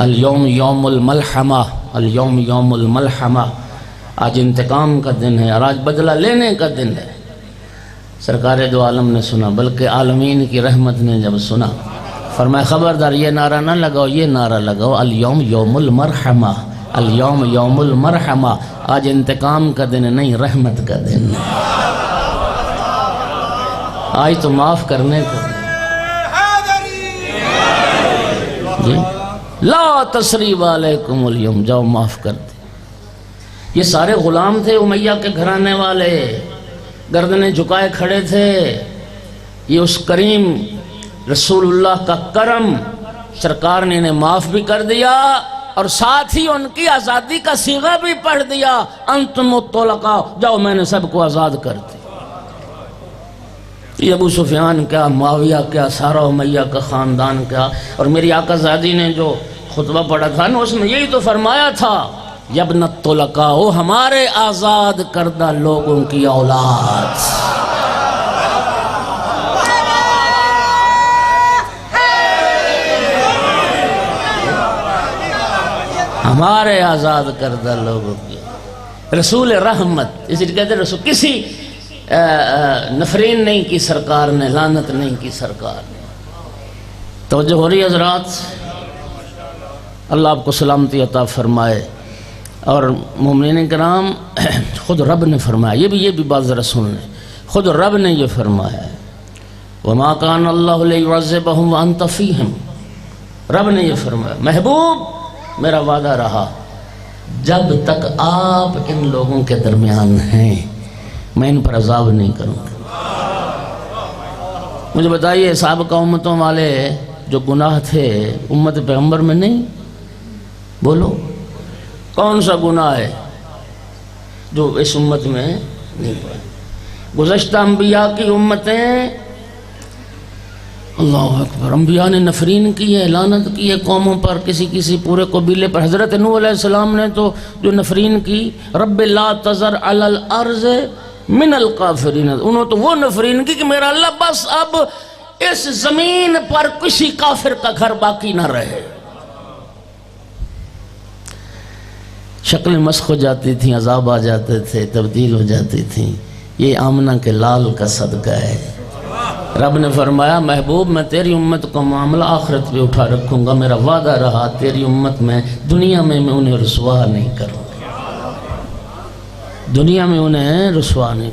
الیوم یوم الملحمہ، الیوم یوم الملحمہ، آج انتقام کا دن ہے اور آج بدلہ لینے کا دن ہے۔ سرکار دو عالم نے سنا، بلکہ عالمین کی رحمت نے جب سنا فرمایا خبردار یہ نعرہ نہ لگاؤ، یہ نعرہ لگاؤ الیوم یوم المرحمہ، الیوم یوم المرحمہ، آج انتقام کا دن نہیں رحمت کا دن ہے، آج تو معاف کرنے کا جی لا تسریب علیکم الیوم، جاؤ معاف کر دے۔ یہ سارے غلام تھے امیہ کے گھرانے والے، گردنیں جھکائے کھڑے تھے، یہ اس کریم رسول اللہ کا کرم، سرکار نے انہیں معاف بھی کر دیا اور ساتھ ہی ان کی آزادی کا صیغہ بھی پڑھ دیا، انتم الطلقاء، جاؤ میں نے سب کو آزاد کر دیا۔ یہ ابو سفیان کیا، معاویہ کیا، سارا امیہ کا خاندان کیا، اور میری آقا زادی نے جو خطبہ پڑھا تھا نا اس میں یہی تو فرمایا تھا یا ابن الطلقاء، وہ ہمارے آزاد کردہ لوگوں کی اولاد، ہمارے آزاد کردہ لوگوں کی، رسول رحمت، اس لیے کہتے ہیں رسول، کسی نفرین نہیں کی سرکار نے، لعنت نہیں کی سرکار نے۔ توجہ ہو رہی حضرات؟ اللہ آپ کو سلامتی عطا فرمائے۔ اور مومنین کرام، خود رب نے فرمایا، یہ بھی بات ذرا سن لیں، خود رب نے یہ فرمایا وَمَا كَانَ اللَّهُ لِيُعَذِّبَهُمْ وَأَنْتَ فِيهِمْ، رب نے یہ فرمایا محبوب میرا وعدہ رہا جب تک آپ ان لوگوں کے درمیان ہیں میں ان پر عذاب نہیں کروں گا۔ مجھے بتائیے سابقہ امتوں والے جو گناہ تھے امت پیغمبر میں نہیں؟ بولو کون سا گناہ ہے جو اس امت میں نہیں پڑا؟ گزشتہ انبیاء کی امتیں، اللہ اکبر، انبیاء نے نفرین کی ہے، لعنت کی ہے قوموں پر، کسی پورے قبیلے پر۔ حضرت نوح علیہ السلام نے تو جو نفرین کی، رب لا تذر علی الارض من الکافرین، انہوں تو وہ نفرین کی کہ میرا اللہ بس اب اس زمین پر کسی کافر کا گھر باقی نہ رہے۔ شکلیں مسخ ہو جاتی تھیں، عذاب آ جاتے تھے، تبدیل ہو جاتی تھیں۔ یہ آمنہ کے لال کا صدقہ ہے۔ رب نے فرمایا محبوب میں تیری امت کو معاملہ آخرت پہ اٹھا رکھوں گا، میرا وعدہ رہا تیری امت میں دنیا میں انہیں رسوا نہیں کروں گا، دنیا میں انہیں رسوا نہیں۔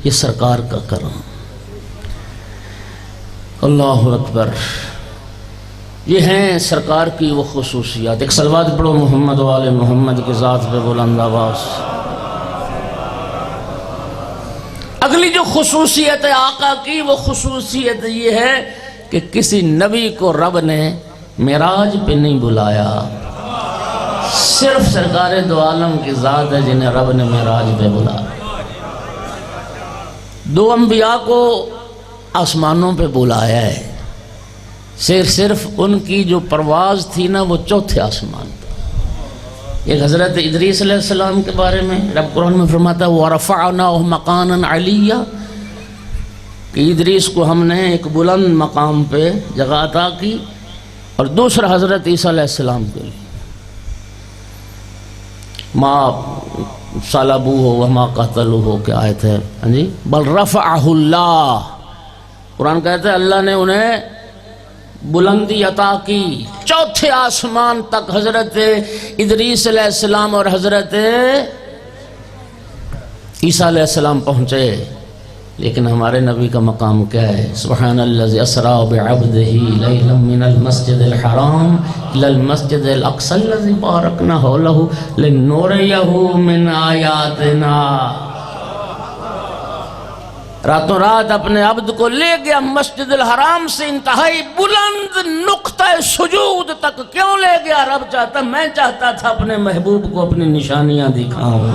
یہ سرکار کا کرم، اللہ اکبر۔ یہ ہیں سرکار کی وہ خصوصیات۔ ایک صلوات پڑھو محمد و آل محمد کی ذات پہ بلند آواز۔ اگلی جو خصوصیت ہے آقا کی، وہ خصوصیت یہ ہے کہ کسی نبی کو رب نے معراج پہ نہیں بلایا، صرف سرکار دو عالم کی ذات ہے جنہیں رب نے معراج پہ بلایا۔ دو انبیاء کو آسمانوں پہ بلایا ہے، صرف ان کی جو پرواز تھی نا وہ چوتھے آسمان پہ۔ ایک حضرت ادریس علیہ السلام کے بارے میں رب قرآن میں فرماتا ہے وَرَفَعْنَاهُ مَقَانًا عَلِيًّا، کہ ادریس کو ہم نے ایک بلند مقام پہ جگہ عطا کی۔ اور دوسرا حضرت عیسیٰ علیہ السلام کے لیے ما صلبوہ وما قتلوہ کی آیت ہے، جی بل رفعہ اللہ، قرآن کہتا ہے اللہ نے انہیں بلندی عطا کی، چوتھے آسمان تک حضرت ادریس علیہ السلام اور حضرت عیسیٰ علیہ السلام پہنچے۔ لیکن ہمارے نبی کا مقام کیا ہے؟ سبحان الذی اسریٰ بعبدہ لیلا من المسجد الحرام الی المسجد الاقصی الذی بارکنا حولہ لنریہ من آیاتنا۔ راتوں رات اپنے عبد کو لے گیا مسجد الحرام سے انتہائی بلند نقطہ سجود تک۔ کیوں لے گیا؟ رب چاہتا، میں چاہتا تھا اپنے محبوب کو اپنی نشانیاں دکھاؤں۔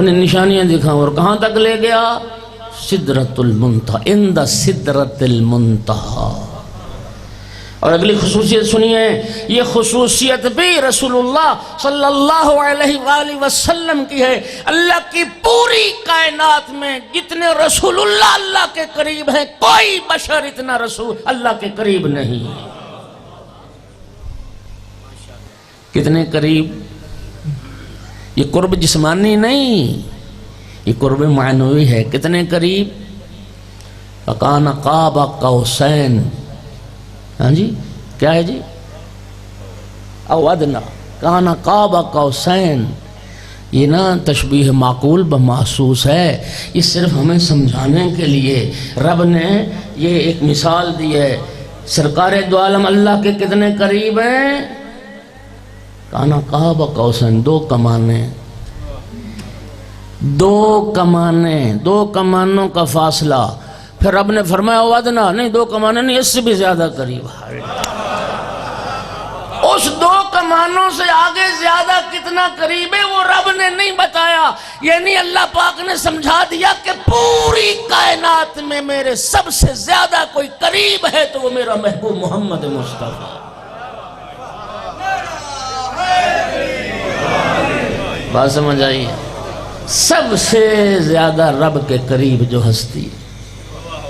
اپنی نشانیاں دکھاؤں، اور کہاں تک لے گیا؟ سدرۃ المنتہی، عند سدرۃ المنتہی۔ اور اگلی خصوصیت سنیے، یہ خصوصیت بھی رسول اللہ صلی اللہ علیہ وآلہ وسلم کی ہے۔ اللہ کی پوری کائنات میں جتنے رسول اللہ کے قریب ہیں، کوئی بشر اتنا رسول اللہ کے قریب نہیں۔ کتنے قریب؟ یہ قرب جسمانی نہیں، یہ قرب معنوی ہے۔ کتنے قریب؟ فَكَانَ قَابَ قَوْسَيْنِ، ہاں جی کیا ہے جی؟ او ادنا، کان قاب قوسین۔ یہ نا تشبیہ معقول بمحسوس ہے، یہ صرف ہمیں سمجھانے کے لیے رب نے یہ ایک مثال دی ہے۔ سرکار دو عالم اللہ کے کتنے قریب ہیں؟ کان قاب قوسین، دو کمانے، دو کمانے، دو کمانوں کا فاصلہ۔ پھر رب نے فرمایا وعدنا، نہیں دو کمانے نہیں، اس سے بھی زیادہ قریب۔ اس دو کمانوں سے آگے زیادہ کتنا قریب ہے وہ رب نے نہیں بتایا، یعنی اللہ پاک نے سمجھا دیا کہ پوری کائنات میں میرے سب سے زیادہ کوئی قریب ہے تو وہ میرا محبوب محمد مصطفیٰ۔ بات سمجھ آئی ہے؟ سب سے زیادہ رب کے قریب جو ہستی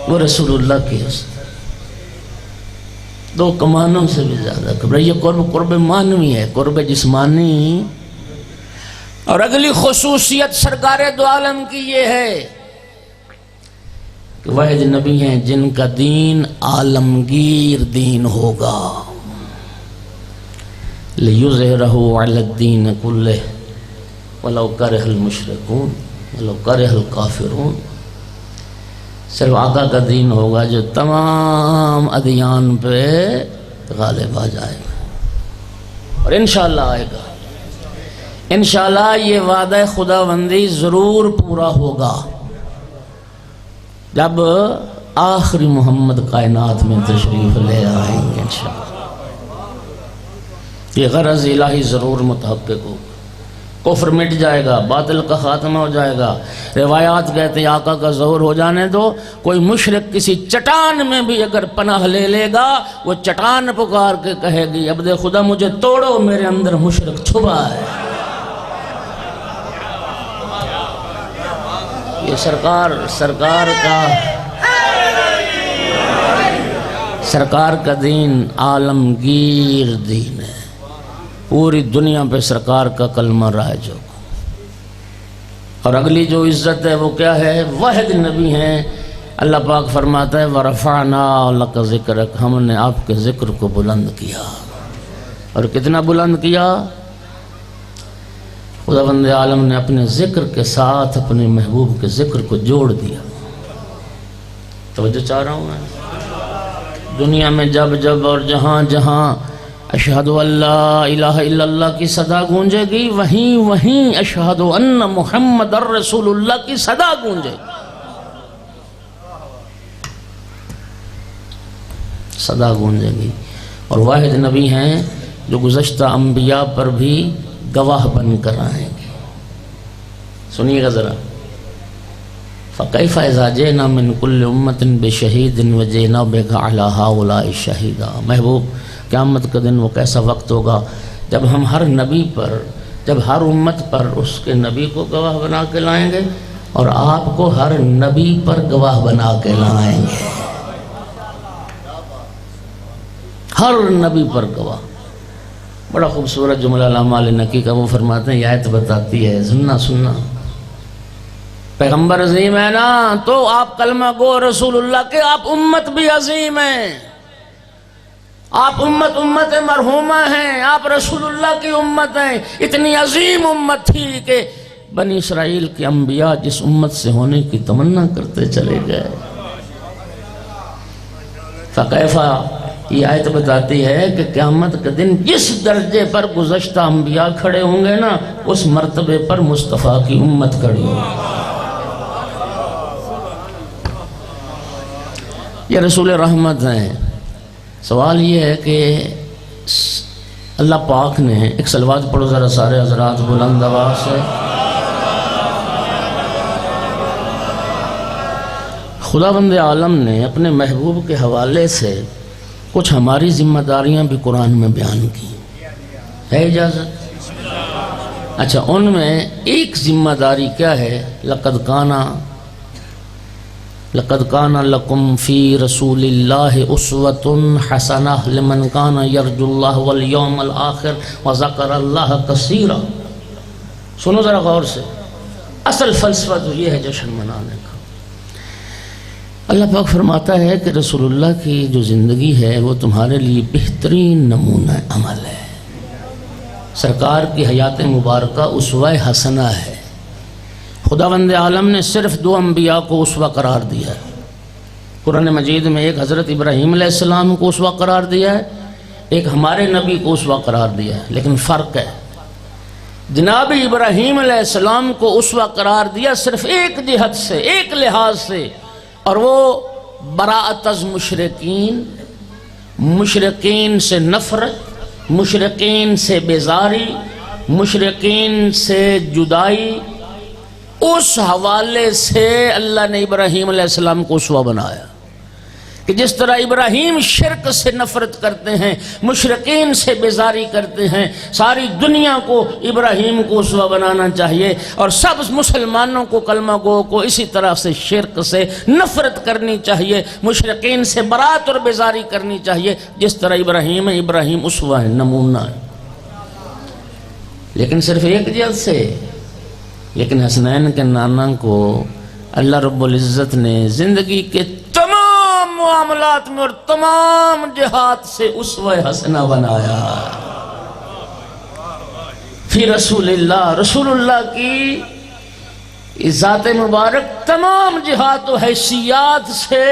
وہ رسول اللہ کی ہستی، دو کمانوں سے بھی زیادہ قرب۔ یہ قرب معنوی ہے، قرب جسمانی۔ اور اگلی خصوصیت سرکار دو عالم کی یہ ہے کہ واحد نبی ہیں جن کا دین عالمگیر دین ہوگا۔ لِيُظْهِرَهُ عَلَى الدِّينِ كُلِّهِ وَلَوْ كَرِهَ الْمُشْرِكُونَ وَلَوْ كَرِهَ الْكَافِرُونَ۔ صرف آقا کا دین ہوگا جو تمام ادیان پہ غالب آ جائے گا، اور انشاءاللہ آئے گا۔ انشاءاللہ یہ وعدہ خداوندی ضرور پورا ہوگا جب آخری محمد کائنات میں تشریف لے آئیں گے انشاءاللہ۔ یہ غرض الہی ضرور متحقق ہوگا، کفر مٹ جائے گا، باطل کا خاتمہ ہو جائے گا۔ روایات کہتے ہیں آقا کا ظہور ہو جانے دو، کوئی مشرک کسی چٹان میں بھی اگر پناہ لے لے گا، وہ چٹان پکار کے کہے گی عبد خدا مجھے توڑو، میرے اندر مشرک چھپا ہے۔ یہ سرکار کا دین عالمگیر دین ہے، پوری دنیا پہ سرکار کا کلمہ رائج ہوگا۔ اور اگلی جو عزت ہے وہ کیا ہے؟ واحد نبی ہیں۔ اللہ پاک فرماتا ہے وَرَفَعْنَا لَكَ ذِكْرَكَ، ہم نے آپ کے ذکر کو بلند کیا۔ اور کتنا بلند کیا؟ خداوند عالم نے اپنے ذکر کے ساتھ اپنے محبوب کے ذکر کو جوڑ دیا۔ توجہ چاہ رہا ہوں میں، دنیا میں جب جب اور جہاں جہاں اشہد ان لا الہ الا اللہ کی صدا گونجے گی، وہیں وہیں اشہد ان محمد رسول اللہ کی صدا گونجے گی، صدا گونجے گی۔ اور واحد نبی ہیں جو گزشتہ انبیاء پر بھی گواہ بن کر آئیں گے۔ سنیے گا ذرا، فَكَيْفَ إِذَا جِئْنَا مِن كُلِّ أُمَّةٍ بِشَهِيدٍ وَجِئْنَا بِكَ عَلَى هَؤُلَاءِ شَهِيدًا۔ محبوب قیامت کا دن وہ کیسا وقت ہوگا جب ہم ہر نبی پر، جب ہر امت پر اس کے نبی کو گواہ بنا کے لائیں گے، اور آپ کو ہر نبی پر گواہ بنا کے لائیں گے، ہر نبی پر گواہ۔ بڑا خوبصورت جملہ علامہ علی نقی کا وہ فرماتے ہیں، یہ آیت بتاتی ہے سننا پیغمبر عظیم ہے نا تو آپ کلمہ گو رسول اللہ کے، آپ امت بھی عظیم ہیں، آپ امت مرحومہ ہیں، آپ رسول اللہ کی امت ہیں۔ اتنی عظیم امت تھی کہ بنی اسرائیل کے انبیاء جس امت سے ہونے کی تمنا کرتے چلے گئے۔ فَكَيْفَ، یہ آیت بتاتی ہے کہ قیامت کے دن جس درجے پر گزشتہ انبیاء کھڑے ہوں گے نا، اس مرتبے پر مصطفیٰ کی امت کھڑی ہوگی۔ یہ رسول رحمت ہیں۔ سوال یہ ہے کہ اللہ پاک نے ایک صلوات پڑھو ذرا سارے حضرات بلند آواز سے، خداوند عالم نے اپنے محبوب کے حوالے سے کچھ ہماری ذمہ داریاں بھی قرآن میں بیان کی ہے اجازت؟ اچھا، ان میں ایک ذمہ داری کیا ہے؟ لقد کان لکم فی رسول اللہ اسوۃ حسنہ لمن کان یرجو اللہ والیوم الآخر وذکر اللہ کثیرا۔ سنو ذرا غور سے، اصل فلسفہ تو یہ ہے جشن منانے کا۔ اللہ پاک فرماتا ہے کہ رسول اللہ کی جو زندگی ہے وہ تمہارے لیے بہترین نمونہ عمل ہے، سرکار کی حیات مبارکہ اسوہ حسنہ ہے۔ خداوند عالم نے صرف 2 انبیاء کو اسوہ قرار دیا ہے۔ قرآن مجید میں ایک حضرت ابراہیم علیہ السلام کو اسوہ قرار دیا ہے، ایک ہمارے نبی کو اسوہ قرار دیا ہے، لیکن فرق ہے۔ جناب ابراہیم علیہ السلام کو اسوہ قرار دیا صرف ایک جہت سے، ایک لحاظ سے، اور وہ براءت از مشرکین سے نفرت، مشرکین سے بیزاری، مشرکین سے جدائی، اس حوالے سے اللہ نے ابراہیم علیہ السلام کو اسوہ بنایا کہ جس طرح ابراہیم شرک سے نفرت کرتے ہیں، مشرکین سے بیزاری کرتے ہیں، ساری دنیا کو ابراہیم کو اسوہ بنانا چاہیے، اور سب مسلمانوں کو، کلمہ گو کو اسی طرح سے شرک سے نفرت کرنی چاہیے، مشرکین سے برات اور بیزاری کرنی چاہیے، جس طرح ابراہیم ہے۔ ابراہیم اسوہ ہے، نمونہ ہے، لیکن صرف ایک جہت سے۔ لیکن حسنین کے نانا کو اللہ رب العزت نے زندگی کے تمام معاملات میں اور تمام جہات سے اسوہ حسنہ بنایا۔ فی رسول اللہ، رسول اللہ کی ذات مبارک تمام جہات و حیثیات سے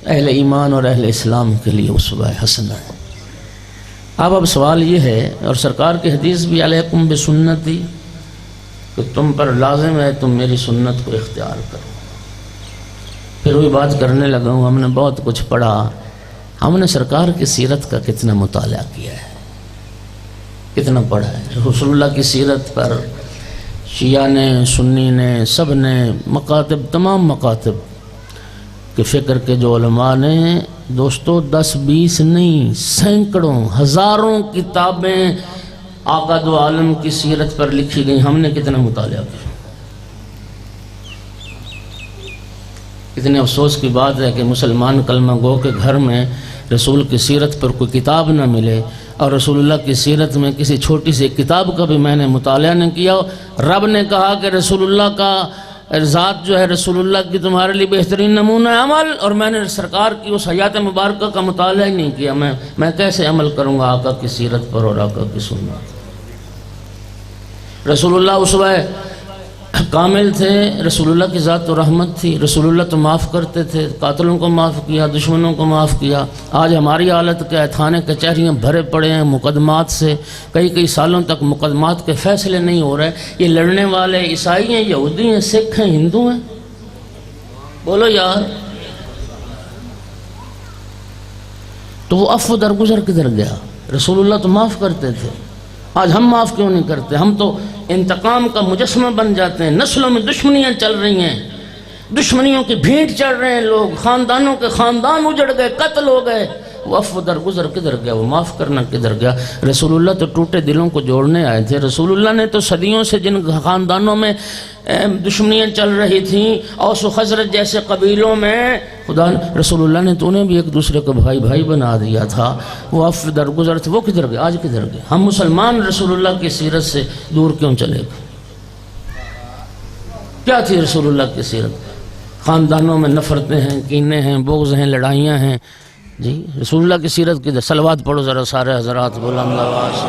اہل ایمان اور اہل اسلام کے لیے اسوہ حسنہ ہے۔ اب سوال یہ ہے، اور سرکار کی حدیث بھی علیکم بسنتی، کہ تم پر لازم ہے تم میری سنت کو اختیار کرو۔ پھر وہی بات کرنے لگا ہوں، ہم نے بہت کچھ پڑھا، ہم نے سرکار کی سیرت کا کتنا مطالعہ کیا ہے، کتنا پڑھا ہے۔ رسول اللہ کی سیرت پر شیعہ نے، سنی نے، سب نے مکاتب، تمام مکاتب کے فکر کے جو علماء نے، دوستو 10-20 نہیں، سینکڑوں، ہزاروں کتابیں آقا دو عالم کی سیرت پر لکھی گئی، ہم نے کتنا مطالعہ کیا۔ اتنے افسوس کی بات ہے کہ مسلمان کلمہ گو کے گھر میں رسول کی سیرت پر کوئی کتاب نہ ملے، اور رسول اللہ کی سیرت میں کسی چھوٹی سی کتاب کا بھی میں نے مطالعہ نہ کیا۔ رب نے کہا کہ رسول اللہ کا ذات جو ہے، رسول اللہ کی تمہارے لیے بہترین نمونہ عمل، اور میں نے سرکار کی اس حیات مبارکہ کا مطالعہ ہی نہیں کیا، میں کیسے عمل کروں گا آقا کی سیرت پر اور آقا کی سنت۔ رسول اللہ اسوہ کامل تھے، رسول اللہ کی ذات و رحمت تھی، رسول اللہ تو معاف کرتے تھے، قاتلوں کو معاف کیا، دشمنوں کو معاف کیا۔ آج ہماری حالت کیا ہے؟ تھانے کچہریاں بھرے پڑے ہیں مقدمات سے، کئی سالوں تک مقدمات کے فیصلے نہیں ہو رہے۔ یہ لڑنے والے عیسائی ہیں، یہودی ہیں، سکھ ہیں، ہندو ہیں؟ بولو یار۔ تو وہ عفو درگزر کدھر گیا؟ رسول اللہ تو معاف کرتے تھے، آج ہم معاف کیوں نہیں کرتے؟ ہم تو انتقام کا مجسمہ بن جاتے ہیں، نسلوں میں دشمنیاں چل رہی ہیں، دشمنیوں کی بھینٹ چڑھ رہے ہیں لوگ، خاندانوں کے خاندان اجڑ گئے، قتل ہو گئے۔ وہ عفو درگزر کدھر گیا؟ وہ معاف کرنا کدھر گیا؟ رسول اللہ تو ٹوٹے دلوں کو جوڑنے آئے تھے۔ رسول اللہ نے تو صدیوں سے جن خاندانوں میں دشمنیاں چل رہی تھیں، اوس و خزرج جیسے قبیلوں میں، رسول اللہ نے تو انہیں بھی ایک دوسرے کو بھائی بھائی بنا دیا تھا۔ وہ عفو درگزر تھے، وہ کدھر گئے؟ آج کدھر گئے؟ ہم مسلمان رسول اللہ کی سیرت سے دور کیوں چلے گئے؟ کیا تھی رسول اللہ کی سیرت؟ خاندانوں میں نفرتیں ہیں، کینے ہیں، بغض ہیں، لڑائیاں ہیں۔ جی رسول اللہ کی سیرت کی صلوات پڑھو ذرا سارے حضرات، بلند آواز سے۔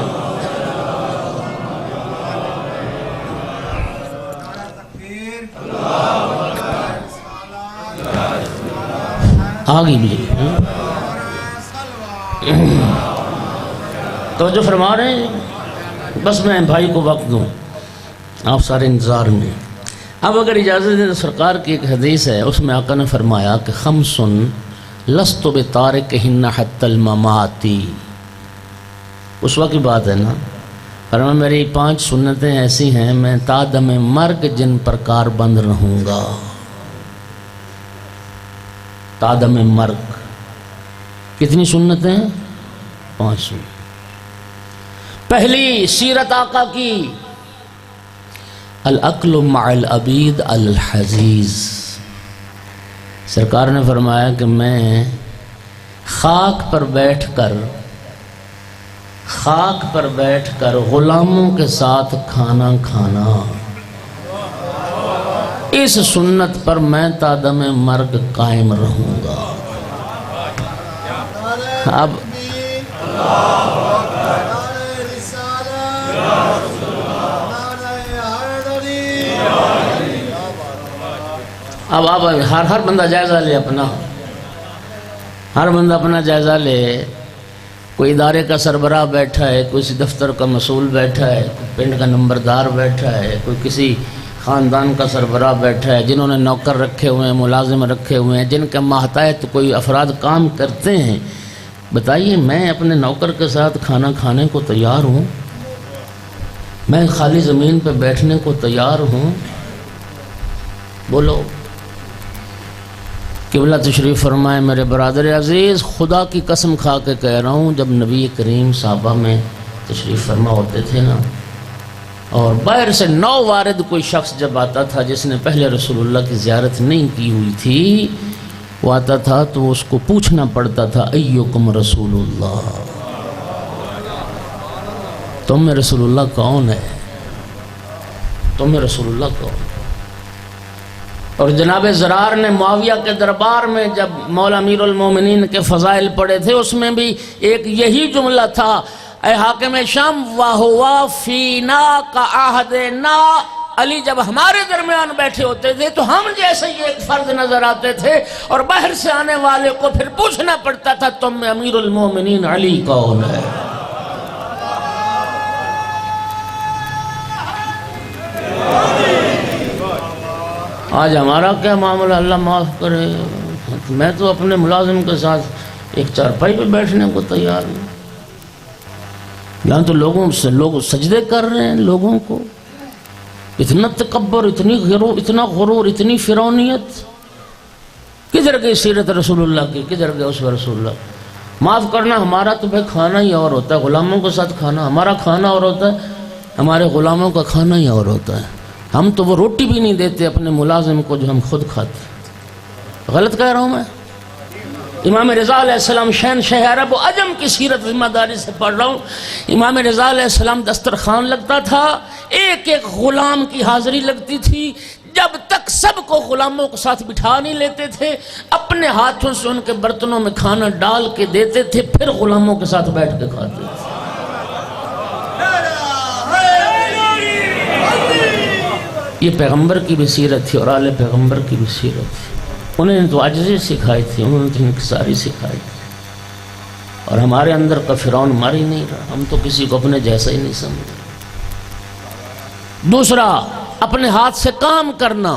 آگئی بھی توجہ فرما رہے ہیں؟ بس میں بھائی کو وقت دوں، آپ سارے انتظار میں۔ اب اگر اجازت دیں تو سرکار کی ایک حدیث ہے، اس میں آقا نے فرمایا کہ خمسن لست بتارکہن حتی الممات۔ اسوہ کی بات ہے نا، فرمایا میری 5 سنتیں ایسی ہیں میں تا دم مرگ جن پر کار بند رہوں گا۔ تادم مرگ. کتنی سنتیں؟ 5 سنت. پہلی سیرت آقا کی الاکل مع العبید الحزیز. سرکار نے فرمایا کہ میں خاک پر بیٹھ کر غلاموں کے ساتھ کھانا کھانا، اس سنت پر میں تا دم مرگ قائم رہوں گا. اب آپ ہر بندہ جائزہ لے اپنا، ہر بندہ اپنا جائزہ لے. کوئی ادارے کا سربراہ بیٹھا ہے، کوئی دفتر کا مسئول بیٹھا ہے، کوئی پنڈ کا نمبردار بیٹھا ہے، کوئی کسی خاندان کا سربراہ بیٹھا ہے، جنہوں نے نوکر رکھے ہوئے ہیں، ملازم رکھے ہوئے ہیں، جن کے ماتحت کوئی افراد کام کرتے ہیں. بتائیے میں اپنے نوکر کے ساتھ کھانا کھانے کو تیار ہوں؟ میں خالی زمین پہ بیٹھنے کو تیار ہوں؟ بولو. قبلہ تشریف فرمائے میرے برادر عزیز، خدا کی قسم کھا کے کہہ رہا ہوں، جب نبی کریم صحابہ میں تشریف فرما ہوتے تھے نا، اور باہر سے نو وارد کوئی شخص جب آتا تھا جس نے پہلے رسول اللہ کی زیارت نہیں کی ہوئی تھی، وہ آتا تھا تو اس کو پوچھنا پڑتا تھا ایکم رسول اللہ، تم میں رسول اللہ کون ہے؟ تم میں رسول اللہ کون ہے؟ اور جناب زرار نے معاویہ کے دربار میں جب مولا امیر المومنین کے فضائل پڑھے تھے، اس میں بھی ایک یہی جملہ تھا، اے حاکم شام وَهُوَ فِينَا كَعَهْدِنَا. علی جب ہمارے درمیان بیٹھے ہوتے تھے تو ہم جیسے ہی ایک فرد نظر آتے تھے، اور باہر سے آنے والے کو پھر پوچھنا پڑتا تھا تم میں امیر المومنین علی کون ہے؟ آج ہمارا کیا معاملہ، اللہ معاف کرے. میں تو اپنے ملازم کے ساتھ ایک چارپائی پہ بیٹھنے کو تیار ہوں. یہاں تو لوگ سجدے کر رہے ہیں لوگوں کو. اتنا تکبر، اتنا غرور، اتنی فرعونیت. کدھر گئی سیرت رسول اللہ کی؟ کدھر گئے اس رسول اللہ؟ معاف کرنا، ہمارا تو بھائی کھانا ہی اور ہوتا ہے، غلاموں کے ساتھ کھانا. ہمارا کھانا اور ہوتا ہے، ہمارے غلاموں کا کھانا ہی اور ہوتا ہے. ہم تو وہ روٹی بھی نہیں دیتے اپنے ملازم کو جو ہم خود کھاتے. غلط کہہ رہا ہوں میں؟ امام رضا علیہ السلام شہنشاہ عرب و عجم کی سیرت ذمہ داری سے پڑھ رہا ہوں. امام رضا علیہ السلام دسترخوان لگتا تھا، ایک ایک غلام کی حاضری لگتی تھی. جب تک سب کو غلاموں کے ساتھ بٹھا نہیں لیتے تھے، اپنے ہاتھوں سے ان کے برتنوں میں کھانا ڈال کے دیتے تھے، پھر غلاموں کے ساتھ بیٹھ کے کھاتے تھے. یہ پیغمبر کی بھی سیرت تھی اور آل پیغمبر کی بھی سیرت تھی. انہوں نے تو عاجزی سکھائی تھی، انہوں نے تو انکساری سکھائی تھی. اور ہمارے اندر کا فرعون مار ہی نہیں رہا، ہم تو کسی کو اپنے جیسا ہی نہیں سمجھتے. دوسرا، اپنے ہاتھ سے کام کرنا.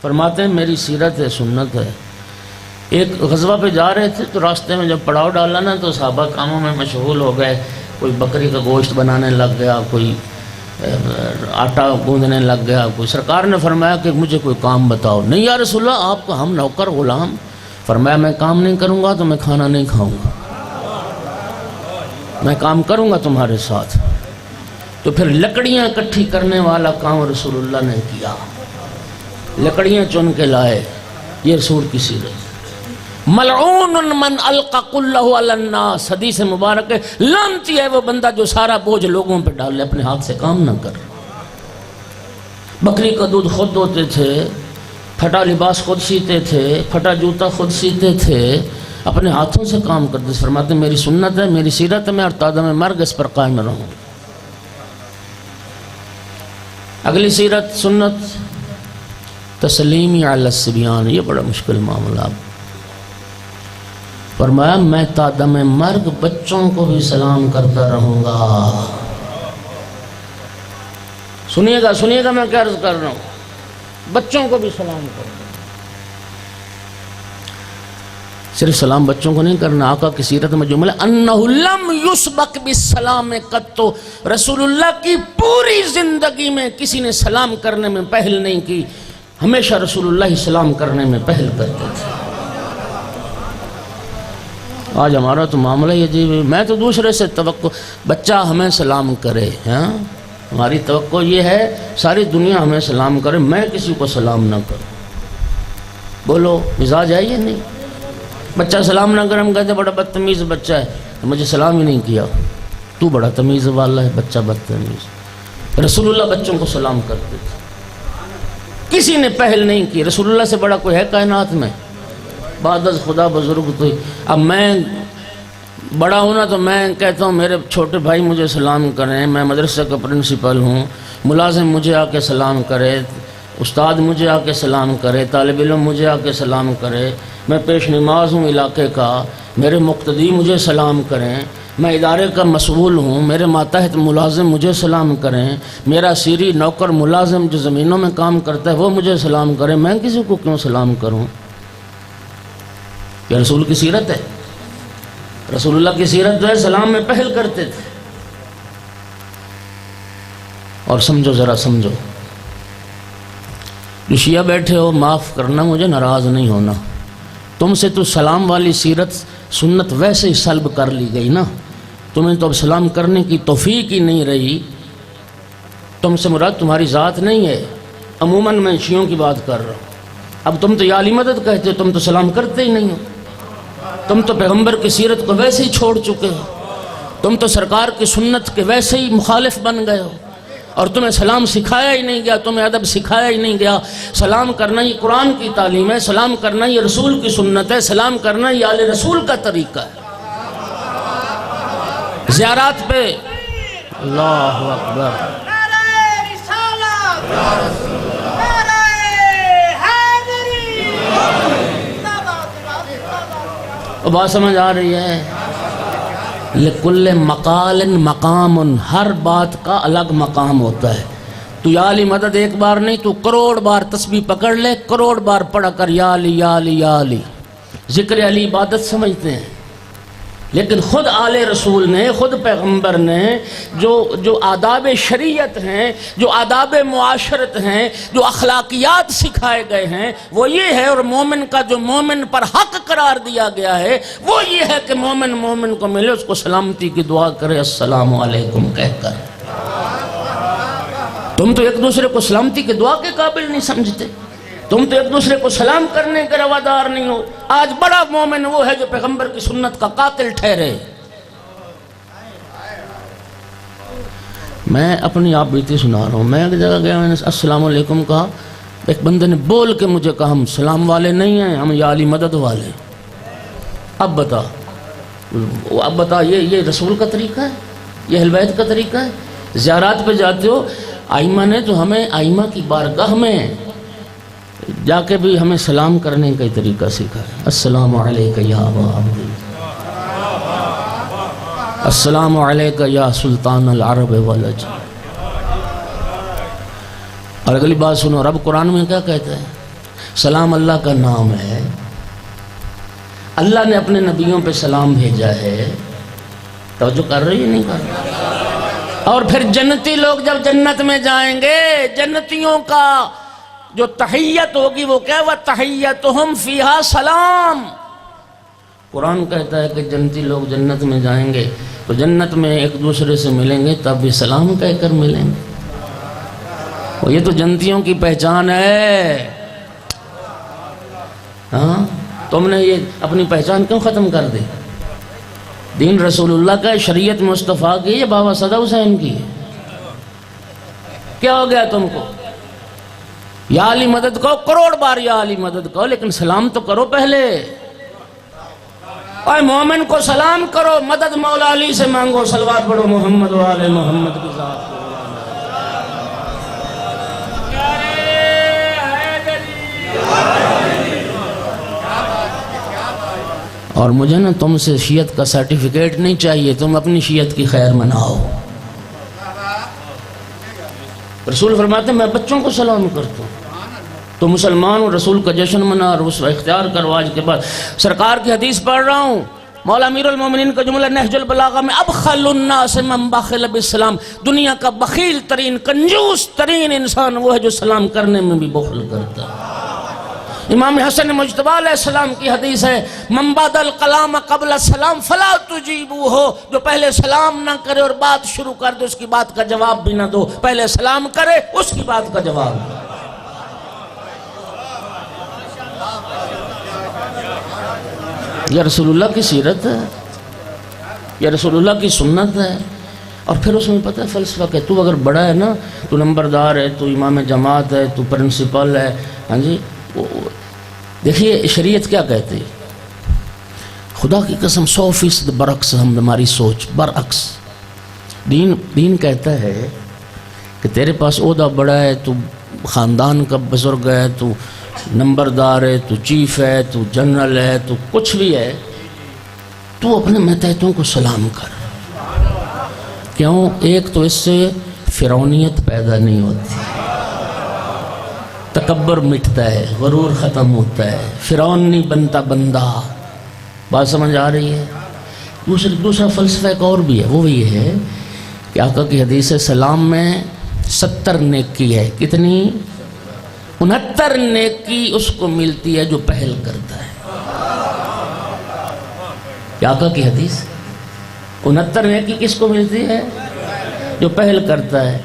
فرماتے ہیں میری سیرت ہے، سنت ہے. ایک غزوہ پہ جا رہے تھے تو راستے میں جب پڑاؤ ڈالا نا تو صحابہ کاموں میں مشغول ہو گئے. کوئی بکری کا گوشت بنانے لگ گیا، کوئی آٹا گوندنے لگ گیا. کوئی سرکار نے فرمایا کہ مجھے کوئی کام بتاؤ. نہیں یا رسول اللہ، آپ کو ہم نوکر غلام. فرمایا میں کام نہیں کروں گا تو میں کھانا نہیں کھاؤں گا، میں کام کروں گا تمہارے ساتھ. تو پھر لکڑیاں اکٹھی کرنے والا کام رسول اللہ نے کیا، لکڑیاں چن کے لائے. یہ رسول کی سیرت. ملعون من القى كله على الناس. حدیث مبارک ہے، لعنتی ہے وہ بندہ جو سارا بوجھ لوگوں پہ ڈال لے، اپنے ہاتھ سے کام نہ کر. بکری کا دودھ خود دھوتے تھے، پھٹا لباس خود سیتے تھے، پھٹا جوتا خود سیتے تھے، اپنے ہاتھوں سے کام کرتے. فرماتے میری سنت ہے، میری سیرت ہے، میں اور تادم مرگ اس پر قائم رہوں. اگلی سیرت سنت تسلیمی علی الصبیان. یہ بڑا مشکل معاملہ. فرمایا میں تا دم مرگ بچوں کو بھی سلام کرتا رہوں گا. سنیے گا میں کیا عرض کر رہا ہوں. بچوں کو بھی سلام کروں. صرف سلام بچوں کو نہیں کرنا. آقا کی سیرت میں جملہ انہ لم یسبق بالسلام قط. رسول اللہ کی پوری زندگی میں کسی نے سلام کرنے میں پہل نہیں کی، ہمیشہ رسول اللہ سلام کرنے میں پہل کرتے تھے. آج ہمارا تو معاملہ یہ عجیب ہے، میں تو دوسرے سے توقع، بچہ ہمیں سلام کرے، ہاں ہماری توقع یہ ہے ساری دنیا ہمیں سلام کرے، میں کسی کو سلام نہ کروں۔ بولو مزاج ہے یہ نہیں؟ بچہ سلام نہ کرے، ہم کہتے ہیں بڑا بدتمیز بچہ ہے، تو مجھے سلام ہی نہیں کیا، تو بڑا تمیز والا ہے، بچہ بدتمیز۔ رسول اللہ بچوں کو سلام کرتے تھے، کسی نے پہل نہیں کی، رسول اللہ سے بڑا کوئی ہے کائنات میں؟ بعد از خدا بزرگ تو اب میں بڑا ہوں نا، تو میں کہتا ہوں میرے چھوٹے بھائی مجھے سلام کریں، میں مدرسہ کا پرنسپل ہوں، ملازم مجھے آ کے سلام کرے، استاد مجھے آ کے سلام کرے، طالب علم مجھے آ کے سلام کرے، میں پیش نماز ہوں علاقے کا، میرے مقتدی مجھے سلام کریں، میں ادارے کا مسئول ہوں، میرے ماتحت ملازم مجھے سلام کریں، میرا سیری نوکر ملازم جو زمینوں میں کام کرتا ہے وہ مجھے سلام کریں، میں کسی کو کیوں سلام کروں؟ یہ رسول کی سیرت ہے؟ رسول اللہ کی سیرت جو ہے سلام میں پہل کرتے تھے۔ اور سمجھو ذرا سمجھو، جو شیعہ بیٹھے ہو معاف کرنا، مجھے ناراض نہیں ہونا، تم سے تو سلام والی سیرت سنت ویسے ہی سلب کر لی گئی نا، تمہیں تو اب سلام کرنے کی توفیق ہی نہیں رہی۔ تم سے مراد تمہاری ذات نہیں ہے، عموماً میں شیعوں کی بات کر رہا ہوں۔ اب تم تو یا علی مدد کہتے ہو، تم تو سلام کرتے ہی نہیں ہو، تم تو پیغمبر کی سیرت کو ویسے ہی چھوڑ چکے ہو، تم تو سرکار کی سنت کے ویسے ہی مخالف بن گئے ہو، اور تمہیں سلام سکھایا ہی نہیں گیا، تمہیں ادب سکھایا ہی نہیں گیا۔ سلام کرنا یہ قرآن کی تعلیم ہے، سلام کرنا یہ رسول کی سنت ہے، سلام کرنا یہ آل رسول کا طریقہ ہے۔ زیارات پہ اللہ اکبر، نعرہ رسالت، نعرہ حیدری، بات سمجھ آ رہی ہے؟ لکل مقال مقام، ہر بات کا الگ مقام ہوتا ہے۔ تو یا علی مدد ایک بار نہیں، تو کروڑ بار تسبیح پکڑ لے، کروڑ بار پڑھ کر یا علی یا علی یا علی، ذکر علی عبادت سمجھتے ہیں۔ لیکن خود آل رسول نے، خود پیغمبر نے جو آداب شریعت ہیں، جو آداب معاشرت ہیں، جو اخلاقیات سکھائے گئے ہیں، وہ یہ ہے، اور مومن کا جو مومن پر حق قرار دیا گیا ہے وہ یہ ہے کہ مومن کو ملے، اس کو سلامتی کی دعا کرے السلام علیکم کہہ کر۔ تم تو ایک دوسرے کو سلامتی کی دعا کے قابل نہیں سمجھتے، تم تو ایک دوسرے کو سلام کرنے کے روادار نہیں ہو۔ آج بڑا مومن وہ ہے جو پیغمبر کی سنت کا قاتل ٹھہرے۔ میں اپنی آپ بیتی سنا رہا ہوں، میں ایک جگہ گیا، میں نے السلام علیکم کہا، ایک بندے نے بول کے مجھے کہا ہم سلام والے نہیں ہیں، ہم یا علی مدد والے۔ اب بتا یہ رسول کا طریقہ ہے؟ یہ اہل بیت کا طریقہ ہے؟ زیارات پہ جاتے ہو، آئمہ نے تو ہمیں آئمہ کی بارگاہ میں جا کے بھی ہمیں سلام کرنے کا طریقہ سکھا ہے۔ السلام علیکہ یا ابا عبداللہ، السلام علیکہ یا سلطان العرب والعجم۔ اور اگلی بات سنو، رب قرآن میں کیا کہتا ہے؟ سلام اللہ کا نام ہے، اللہ نے اپنے نبیوں پہ سلام بھیجا ہے۔ توجہ کر رہی ہے نہیں کر رہی؟ اور پھر جنتی لوگ جب جنت میں جائیں گے، جنتیوں کا جو تحیت ہوگی وہ کیا؟ وَتَحِيَّتُهُمْ فِيهَا سلام۔ قرآن کہتا ہے کہ جنتی لوگ جنت میں جائیں گے تو جنت میں ایک دوسرے سے ملیں گے، تب بھی سلام کہہ کر ملیں گے۔ یہ تو جنتیوں کی پہچان ہے۔ ہاں، تم نے یہ اپنی پہچان کیوں ختم کر دی؟ دین رسول اللہ کا، شریعت مصطفیٰ کی، یا بابا صدا حسین کی؟ کیا ہو گیا تم کو؟ یا علی مدد کہو، کروڑ بار یا علی مدد کہو، لیکن سلام تو کرو پہلے۔ اے مومن کو سلام کرو، مدد مولا علی سے مانگو، صلوات پڑھو محمد و آل محمد کی ذات کو۔ اور مجھے نا تم سے شیعت کا سرٹیفکیٹ نہیں چاہیے، تم اپنی شیعت کی خیر مناؤ۔ رسول فرماتے ہیں میں بچوں کو سلام کرتا ہوں، تو مسلمان ہوں، رسول کا جشن منا اور اس اختیار کرو۔ آج کے بعد سرکار کی حدیث پڑھ رہا ہوں، مولا امیر المومنین کا جملہ نہج البلاغہ میں، ابخل الناس من بخل بالسلام، دنیا کا بخیل ترین، کنجوس ترین انسان وہ ہے جو سلام کرنے میں بھی بخل کرتا ہے۔ امام حسن مجتبی علیہ السلام کی حدیث ہے من بعد الکلام قبل السلام فلا تجیبوہ، جو پہلے سلام نہ کرے اور بات شروع کر دے اس کی بات کا جواب بھی نہ دو، پہلے سلام کرے اس کی بات کا جواب دو۔ یہ رسول اللہ کی سیرت ہے، یہ رسول اللہ کی سنت ہے۔ اور پھر اس میں پتہ ہے فلسفہ کہ تو اگر بڑا ہے نا، تو نمبردار ہے، تو امام جماعت ہے، تو پرنسپل ہے، ہاں جی، دیکھیے شریعت کیا کہتی ہے، خدا کی قسم 100% برعکس ہماری سوچ، برعکس دین کہتا ہے کہ تیرے پاس عہدہ بڑا ہے، تو خاندان کا بزرگ ہے، تو نمبردار ہے، تو چیف ہے، تو جنرل ہے، تو کچھ بھی ہے، تو اپنے ماتحتوں کو سلام کر۔ کیوں؟ ایک تو اس سے فرعونیت پیدا نہیں ہوتی، تکبر مٹتا ہے، غرور ختم ہوتا ہے، فرعون نہیں بنتا بندہ۔ بات سمجھ آ رہی ہے؟ دوسرا فلسفہ ایک اور بھی ہے، وہ یہ ہے کہ آقا کی حدیث سلام میں 70 نیکی ہے، کتنی؟ 69 نیکی اس کو ملتی ہے جو پہل کرتا ہے۔ کیا آقا کی حدیث 69 نیکی کس کو ملتی ہے؟ جو پہل کرتا ہے،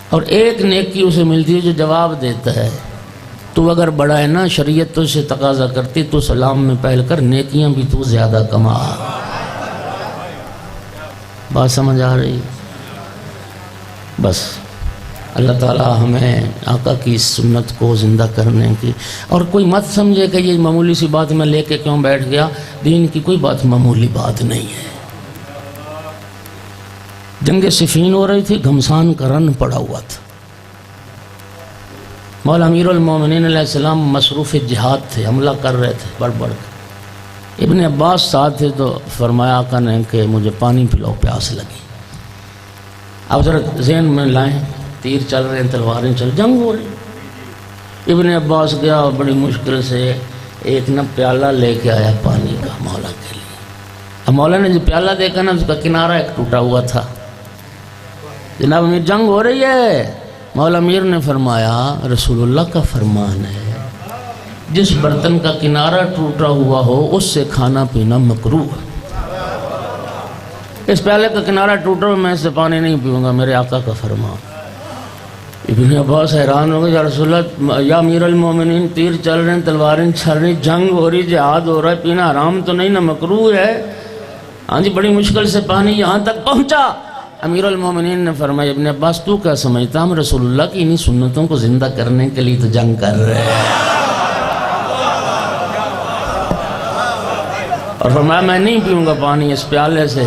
اور 1 نیکی اسے ملتی ہے جو جواب دیتا ہے۔ تو اگر بڑا ہے نا، شریعت تو اسے تقاضا کرتی تو سلام میں پہل کر، نیکیاں بھی تو زیادہ کما۔ بات سمجھ آ رہی؟ بس اللہ تعالیٰ ہمیں آقا کی اس سنت کو زندہ کرنے کی، اور کوئی مت سمجھے کہ یہ معمولی سی بات میں لے کے کیوں بیٹھ گیا، دین کی کوئی بات معمولی بات نہیں ہے۔ جنگ صفین ہو رہی تھی، گھمسان کا رن پڑا ہوا تھا، مولا امیر المومنین علیہ السلام مصروف جہاد تھے، حملہ کر رہے تھے بڑھ بڑھ کے۔ ابن عباس ساتھ تھے تو فرمایا آقا نے کہ مجھے پانی پلاؤ، پیاس لگی۔ اب ذرا ذہن میں لائیں، تیر چل رہے ہیں، تلواریں چل، جنگ ہو رہی۔ ابن عباس گیا اور بڑی مشکل سے ایک نہ پیالہ لے کے آیا پانی کا مولا کے لیے۔ اب مولا نے جو پیالہ دیکھا نا، اس کا کنارہ ایک ٹوٹا ہوا تھا۔ جناب امیر جنگ ہو رہی ہے، مولا امیر نے فرمایا رسول اللہ کا فرمان ہے جس برتن کا کنارہ ٹوٹا ہوا ہو اس سے کھانا پینا مکروہ ہے۔ اس پیالے کا کنارہ ٹوٹا ہوا، میں اس سے پانی نہیں پیوں گا، میرے آقا کا فرمان۔ ابن عباس حیران ہو گئے، یا رسول اللہ، یا امیر المومنین، تیر چل رہے ہیں، تلواریں چل رہی، جنگ ہو رہی، جہاد ہو رہا ہے، پینا حرام تو نہیں نہ مکروہ ہے؟ ہاں جی، بڑی مشکل سے پانی یہاں تک پہنچا۔ امیر المومنین نے فرمایا ابن عباس تو کیا سمجھتا، ہم رسول اللہ کی انہی سنتوں کو زندہ کرنے کے لیے تو جنگ کر رہے ہیں۔ اور فرمایا میں نہیں پیوں گا پانی اس پیالے سے،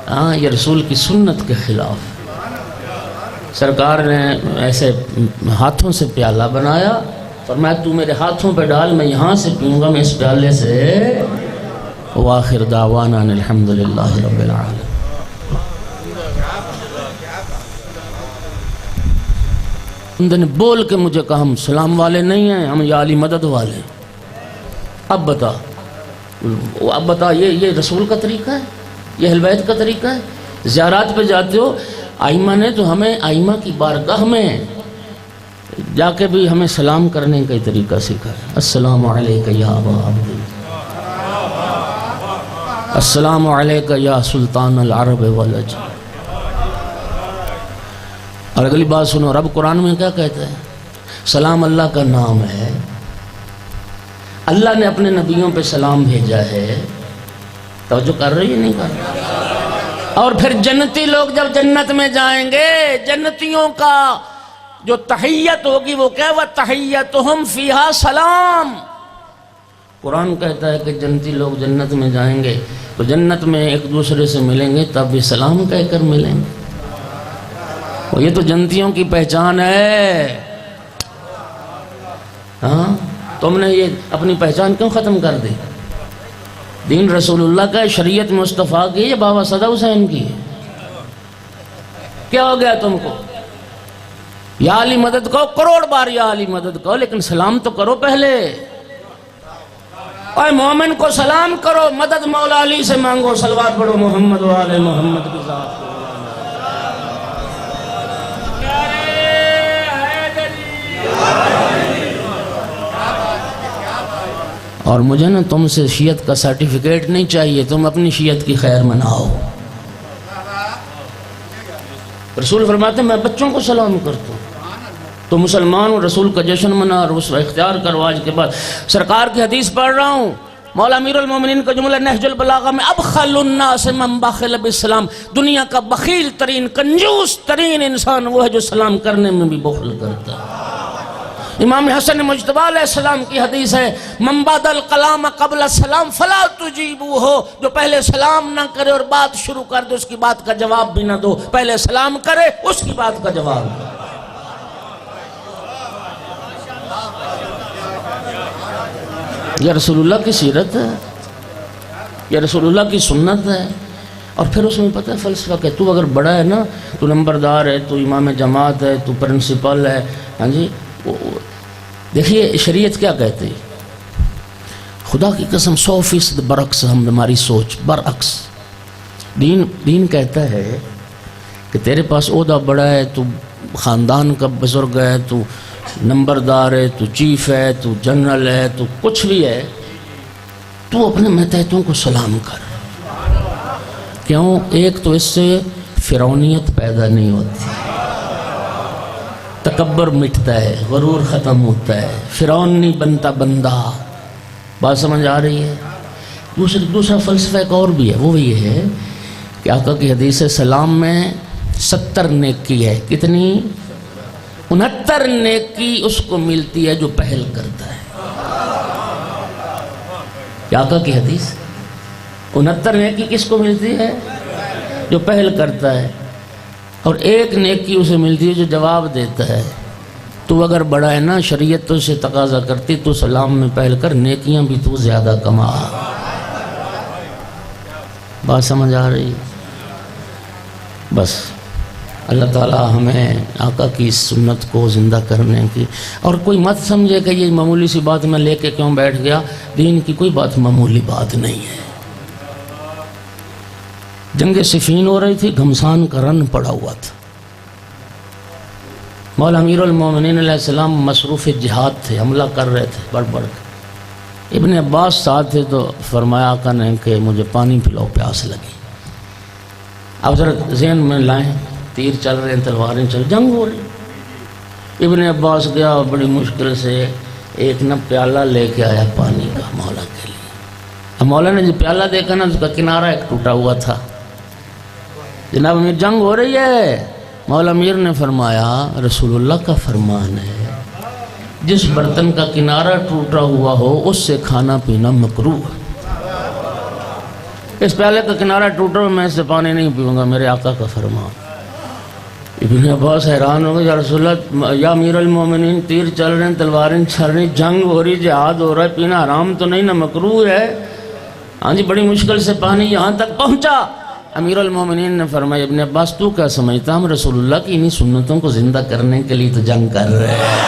ہاں یہ رسول کی سنت کے خلاف۔ سرکار نے ایسے ہاتھوں سے پیالہ بنایا، فرمایا تو میرے ہاتھوں پہ ڈال، میں یہاں سے پیوں گا، میں اس پیالے سے۔ وآخر دعوانا الحمدللہ رب العالمین۔ بندے نے بول کے مجھے کہا ہم سلام والے نہیں ہیں، ہم یا علی مدد والے ہیں۔ اب بتا یہ رسول کا طریقہ ہے، یہ اہل بیت کا طریقہ ہے۔ زیارات پہ جاتے ہو، آئمہ نے تو ہمیں آئمہ کی بارگاہ میں جا کے بھی ہمیں سلام کرنے کا طریقہ سکھا ہے۔ السلام علیکہ یا ابا عبداللہ، السلام علیکہ یا سلطان العرب والعجم۔ اور اگلی بات سنو، رب قرآن میں کیا کہتا ہے؟ سلام اللہ کا نام ہے، اللہ نے اپنے نبیوں پہ سلام بھیجا ہے۔ توجہ کر رہی ہے نہیں کر رہی؟ اور پھر جنتی لوگ جب جنت میں جائیں گے، جنتیوں کا جو تحیت ہوگی وہ کیا؟ وَتَحِيَّتُهُمْ فِيهَا سلام۔ قرآن کہتا ہے کہ جنتی لوگ جنت میں جائیں گے تو جنت میں ایک دوسرے سے ملیں گے، تب بھی سلام کہہ کر ملیں گے۔ یہ تو جنتیوں کی پہچان ہے۔ ہاں، تم نے یہ اپنی پہچان کیوں ختم کر دی؟ دین رسول اللہ کا، شریعت مصطفیٰ کی یا بابا صدا حسین کی؟ کیا ہو گیا تم کو؟ یا علی مدد کہو، کروڑ بار یا علی مدد کہو، لیکن سلام تو کرو پہلے۔ اے مومن کو سلام کرو، مدد مولا علی سے مانگو، صلوات پڑھو محمد و آل محمد کی ذات۔ اور مجھے نا تم سے شیعت کا سرٹیفکیٹ نہیں چاہیے، تم اپنی شیعت کی خیر مناؤ۔ رسول فرماتے ہیں میں بچوں کو سلام کرتا ہوں، تو مسلمان و رسول کا جشن منا اور اس اختیار کرو۔ آج کے بعد سرکار کی حدیث پڑھ رہا ہوں، مولا امیر المومنین کا جملہ نہج البلاغہ میں، ابخل الناس من بخل بالسلام، دنیا کا بخیل ترین کنجوس ترین انسان وہ ہے جو سلام کرنے میں بھی بخل کرتا ہے۔ امام حسن مجتبی علیہ السلام کی حدیث ہے، من بعد الکلام قبل السلام فلا تجیبوہ، جو پہلے سلام نہ کرے اور بات شروع کر دے اس کی بات کا جواب بھی نہ دو، پہلے سلام کرے اس کی بات کا جواب دو۔ یہ رسول اللہ کی سیرت ہے، یہ رسول اللہ کی سنت ہے۔ اور پھر اس میں پتہ ہے فلسفہ کہ تو اگر بڑا ہے نا، تو نمبردار ہے، تو امام جماعت ہے، تو پرنسپل ہے، ہاں جی۔ دیکھیے شریعت کیا کہتے ہیں، خدا کی قسم 100% برعکس ہماری سوچ، برعکس دین کہتا ہے کہ تیرے پاس عہدہ بڑا ہے، تو خاندان کا بزرگ ہے، تو نمبردار ہے، تو چیف ہے، تو جنرل ہے، تو کچھ بھی ہے، تو اپنے ماتحتوں کو سلام کر۔ کیوں؟ ایک تو اس سے فرعونیت پیدا نہیں ہوتی، تکبر مٹتا ہے، غرور ختم ہوتا ہے، فرعون نہیں بنتا بندہ۔ بات سمجھ آ رہی ہے؟ دوسرا فلسفہ ایک اور بھی ہے، وہ یہ ہے کہ آقا کی حدیث سلام میں 70 نیکی ہے، کتنی؟ 69 نیکی اس کو ملتی ہے جو پہل کرتا ہے۔ آقا کی حدیث 69 نیکی کس کو ملتی ہے؟ جو پہل کرتا ہے، اور 1 نیکی اسے ملتی ہے جو جواب دیتا ہے۔ تو اگر بڑا ہے نا، شریعت تو اسے تقاضا کرتی تو سلام میں پہل کر، نیکیاں بھی تو زیادہ کما۔ بات سمجھ آ رہی؟ بس اللہ تعالیٰ ہمیں آقا کی اس سنت کو زندہ کرنے کی، اور کوئی مت سمجھے کہ یہ معمولی سی بات میں لے کے کیوں بیٹھ گیا، دین کی کوئی بات معمولی بات نہیں ہے۔ جنگ صفین ہو رہی تھی، گھمسان کا رن پڑا ہوا تھا، مولا امیر المومنین علیہ السلام مصروف جہاد تھے، حملہ کر رہے تھے بڑھ بڑھ کے۔ ابن عباس ساتھ تھے تو فرمایا آقا نے کہ مجھے پانی پلاؤ، پیاس لگی۔ اب ذرا ذہن میں لائیں، تیر چل رہے ہیں، تلواریں چل، جنگ ہو رہی۔ ابن عباس گیا، بڑی مشکل سے ایک نہ پیالہ لے کے آیا پانی کا مولا کے لیے۔ اب مولا نے جو پیالہ دیکھا نا، اس کا کنارہ ایک ٹوٹا ہوا تھا۔ جناب امیر جنگ ہو رہی ہے، مولا امیر نے فرمایا رسول اللہ کا فرمان ہے جس برتن کا کنارہ ٹوٹا ہوا ہو اس سے کھانا پینا مکروہ ہے۔ اس پیالے کا کنارہ ٹوٹا ہوا، میں اس سے پانی نہیں پیوں گا، میرے آقا کا فرمان۔ ابن عباس حیران ہو گئے، یا رسول اللہ، یا امیر المومنین، تیر چل رہے ہیں، تلواریں چل رہی، جنگ ہو رہی، جہاد ہو رہا ہے، پینا حرام تو نہیں نا، مکروہ ہے؟ ہاں جی، بڑی مشکل سے پانی یہاں تک پہنچا۔ امیر المومنین نے فرمایا ابن عباس تو کیا سمجھتا، ہم رسول اللہ کی انہی سنتوں کو زندہ کرنے کے لیے تو جنگ کر رہے ہیں۔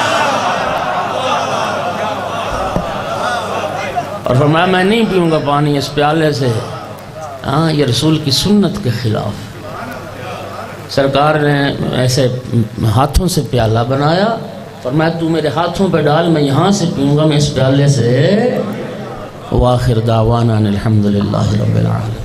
اور فرمایا میں نہیں پیوں گا پانی اس پیالے سے، ہاں یہ رسول کی سنت کے خلاف۔ سرکار نے ایسے ہاتھوں سے پیالہ بنایا، فرمایا تو میرے ہاتھوں پہ ڈال، میں یہاں سے پیوں گا، میں اس پیالے سے۔ وآخر دعوانا الحمدللہ رب العالمین۔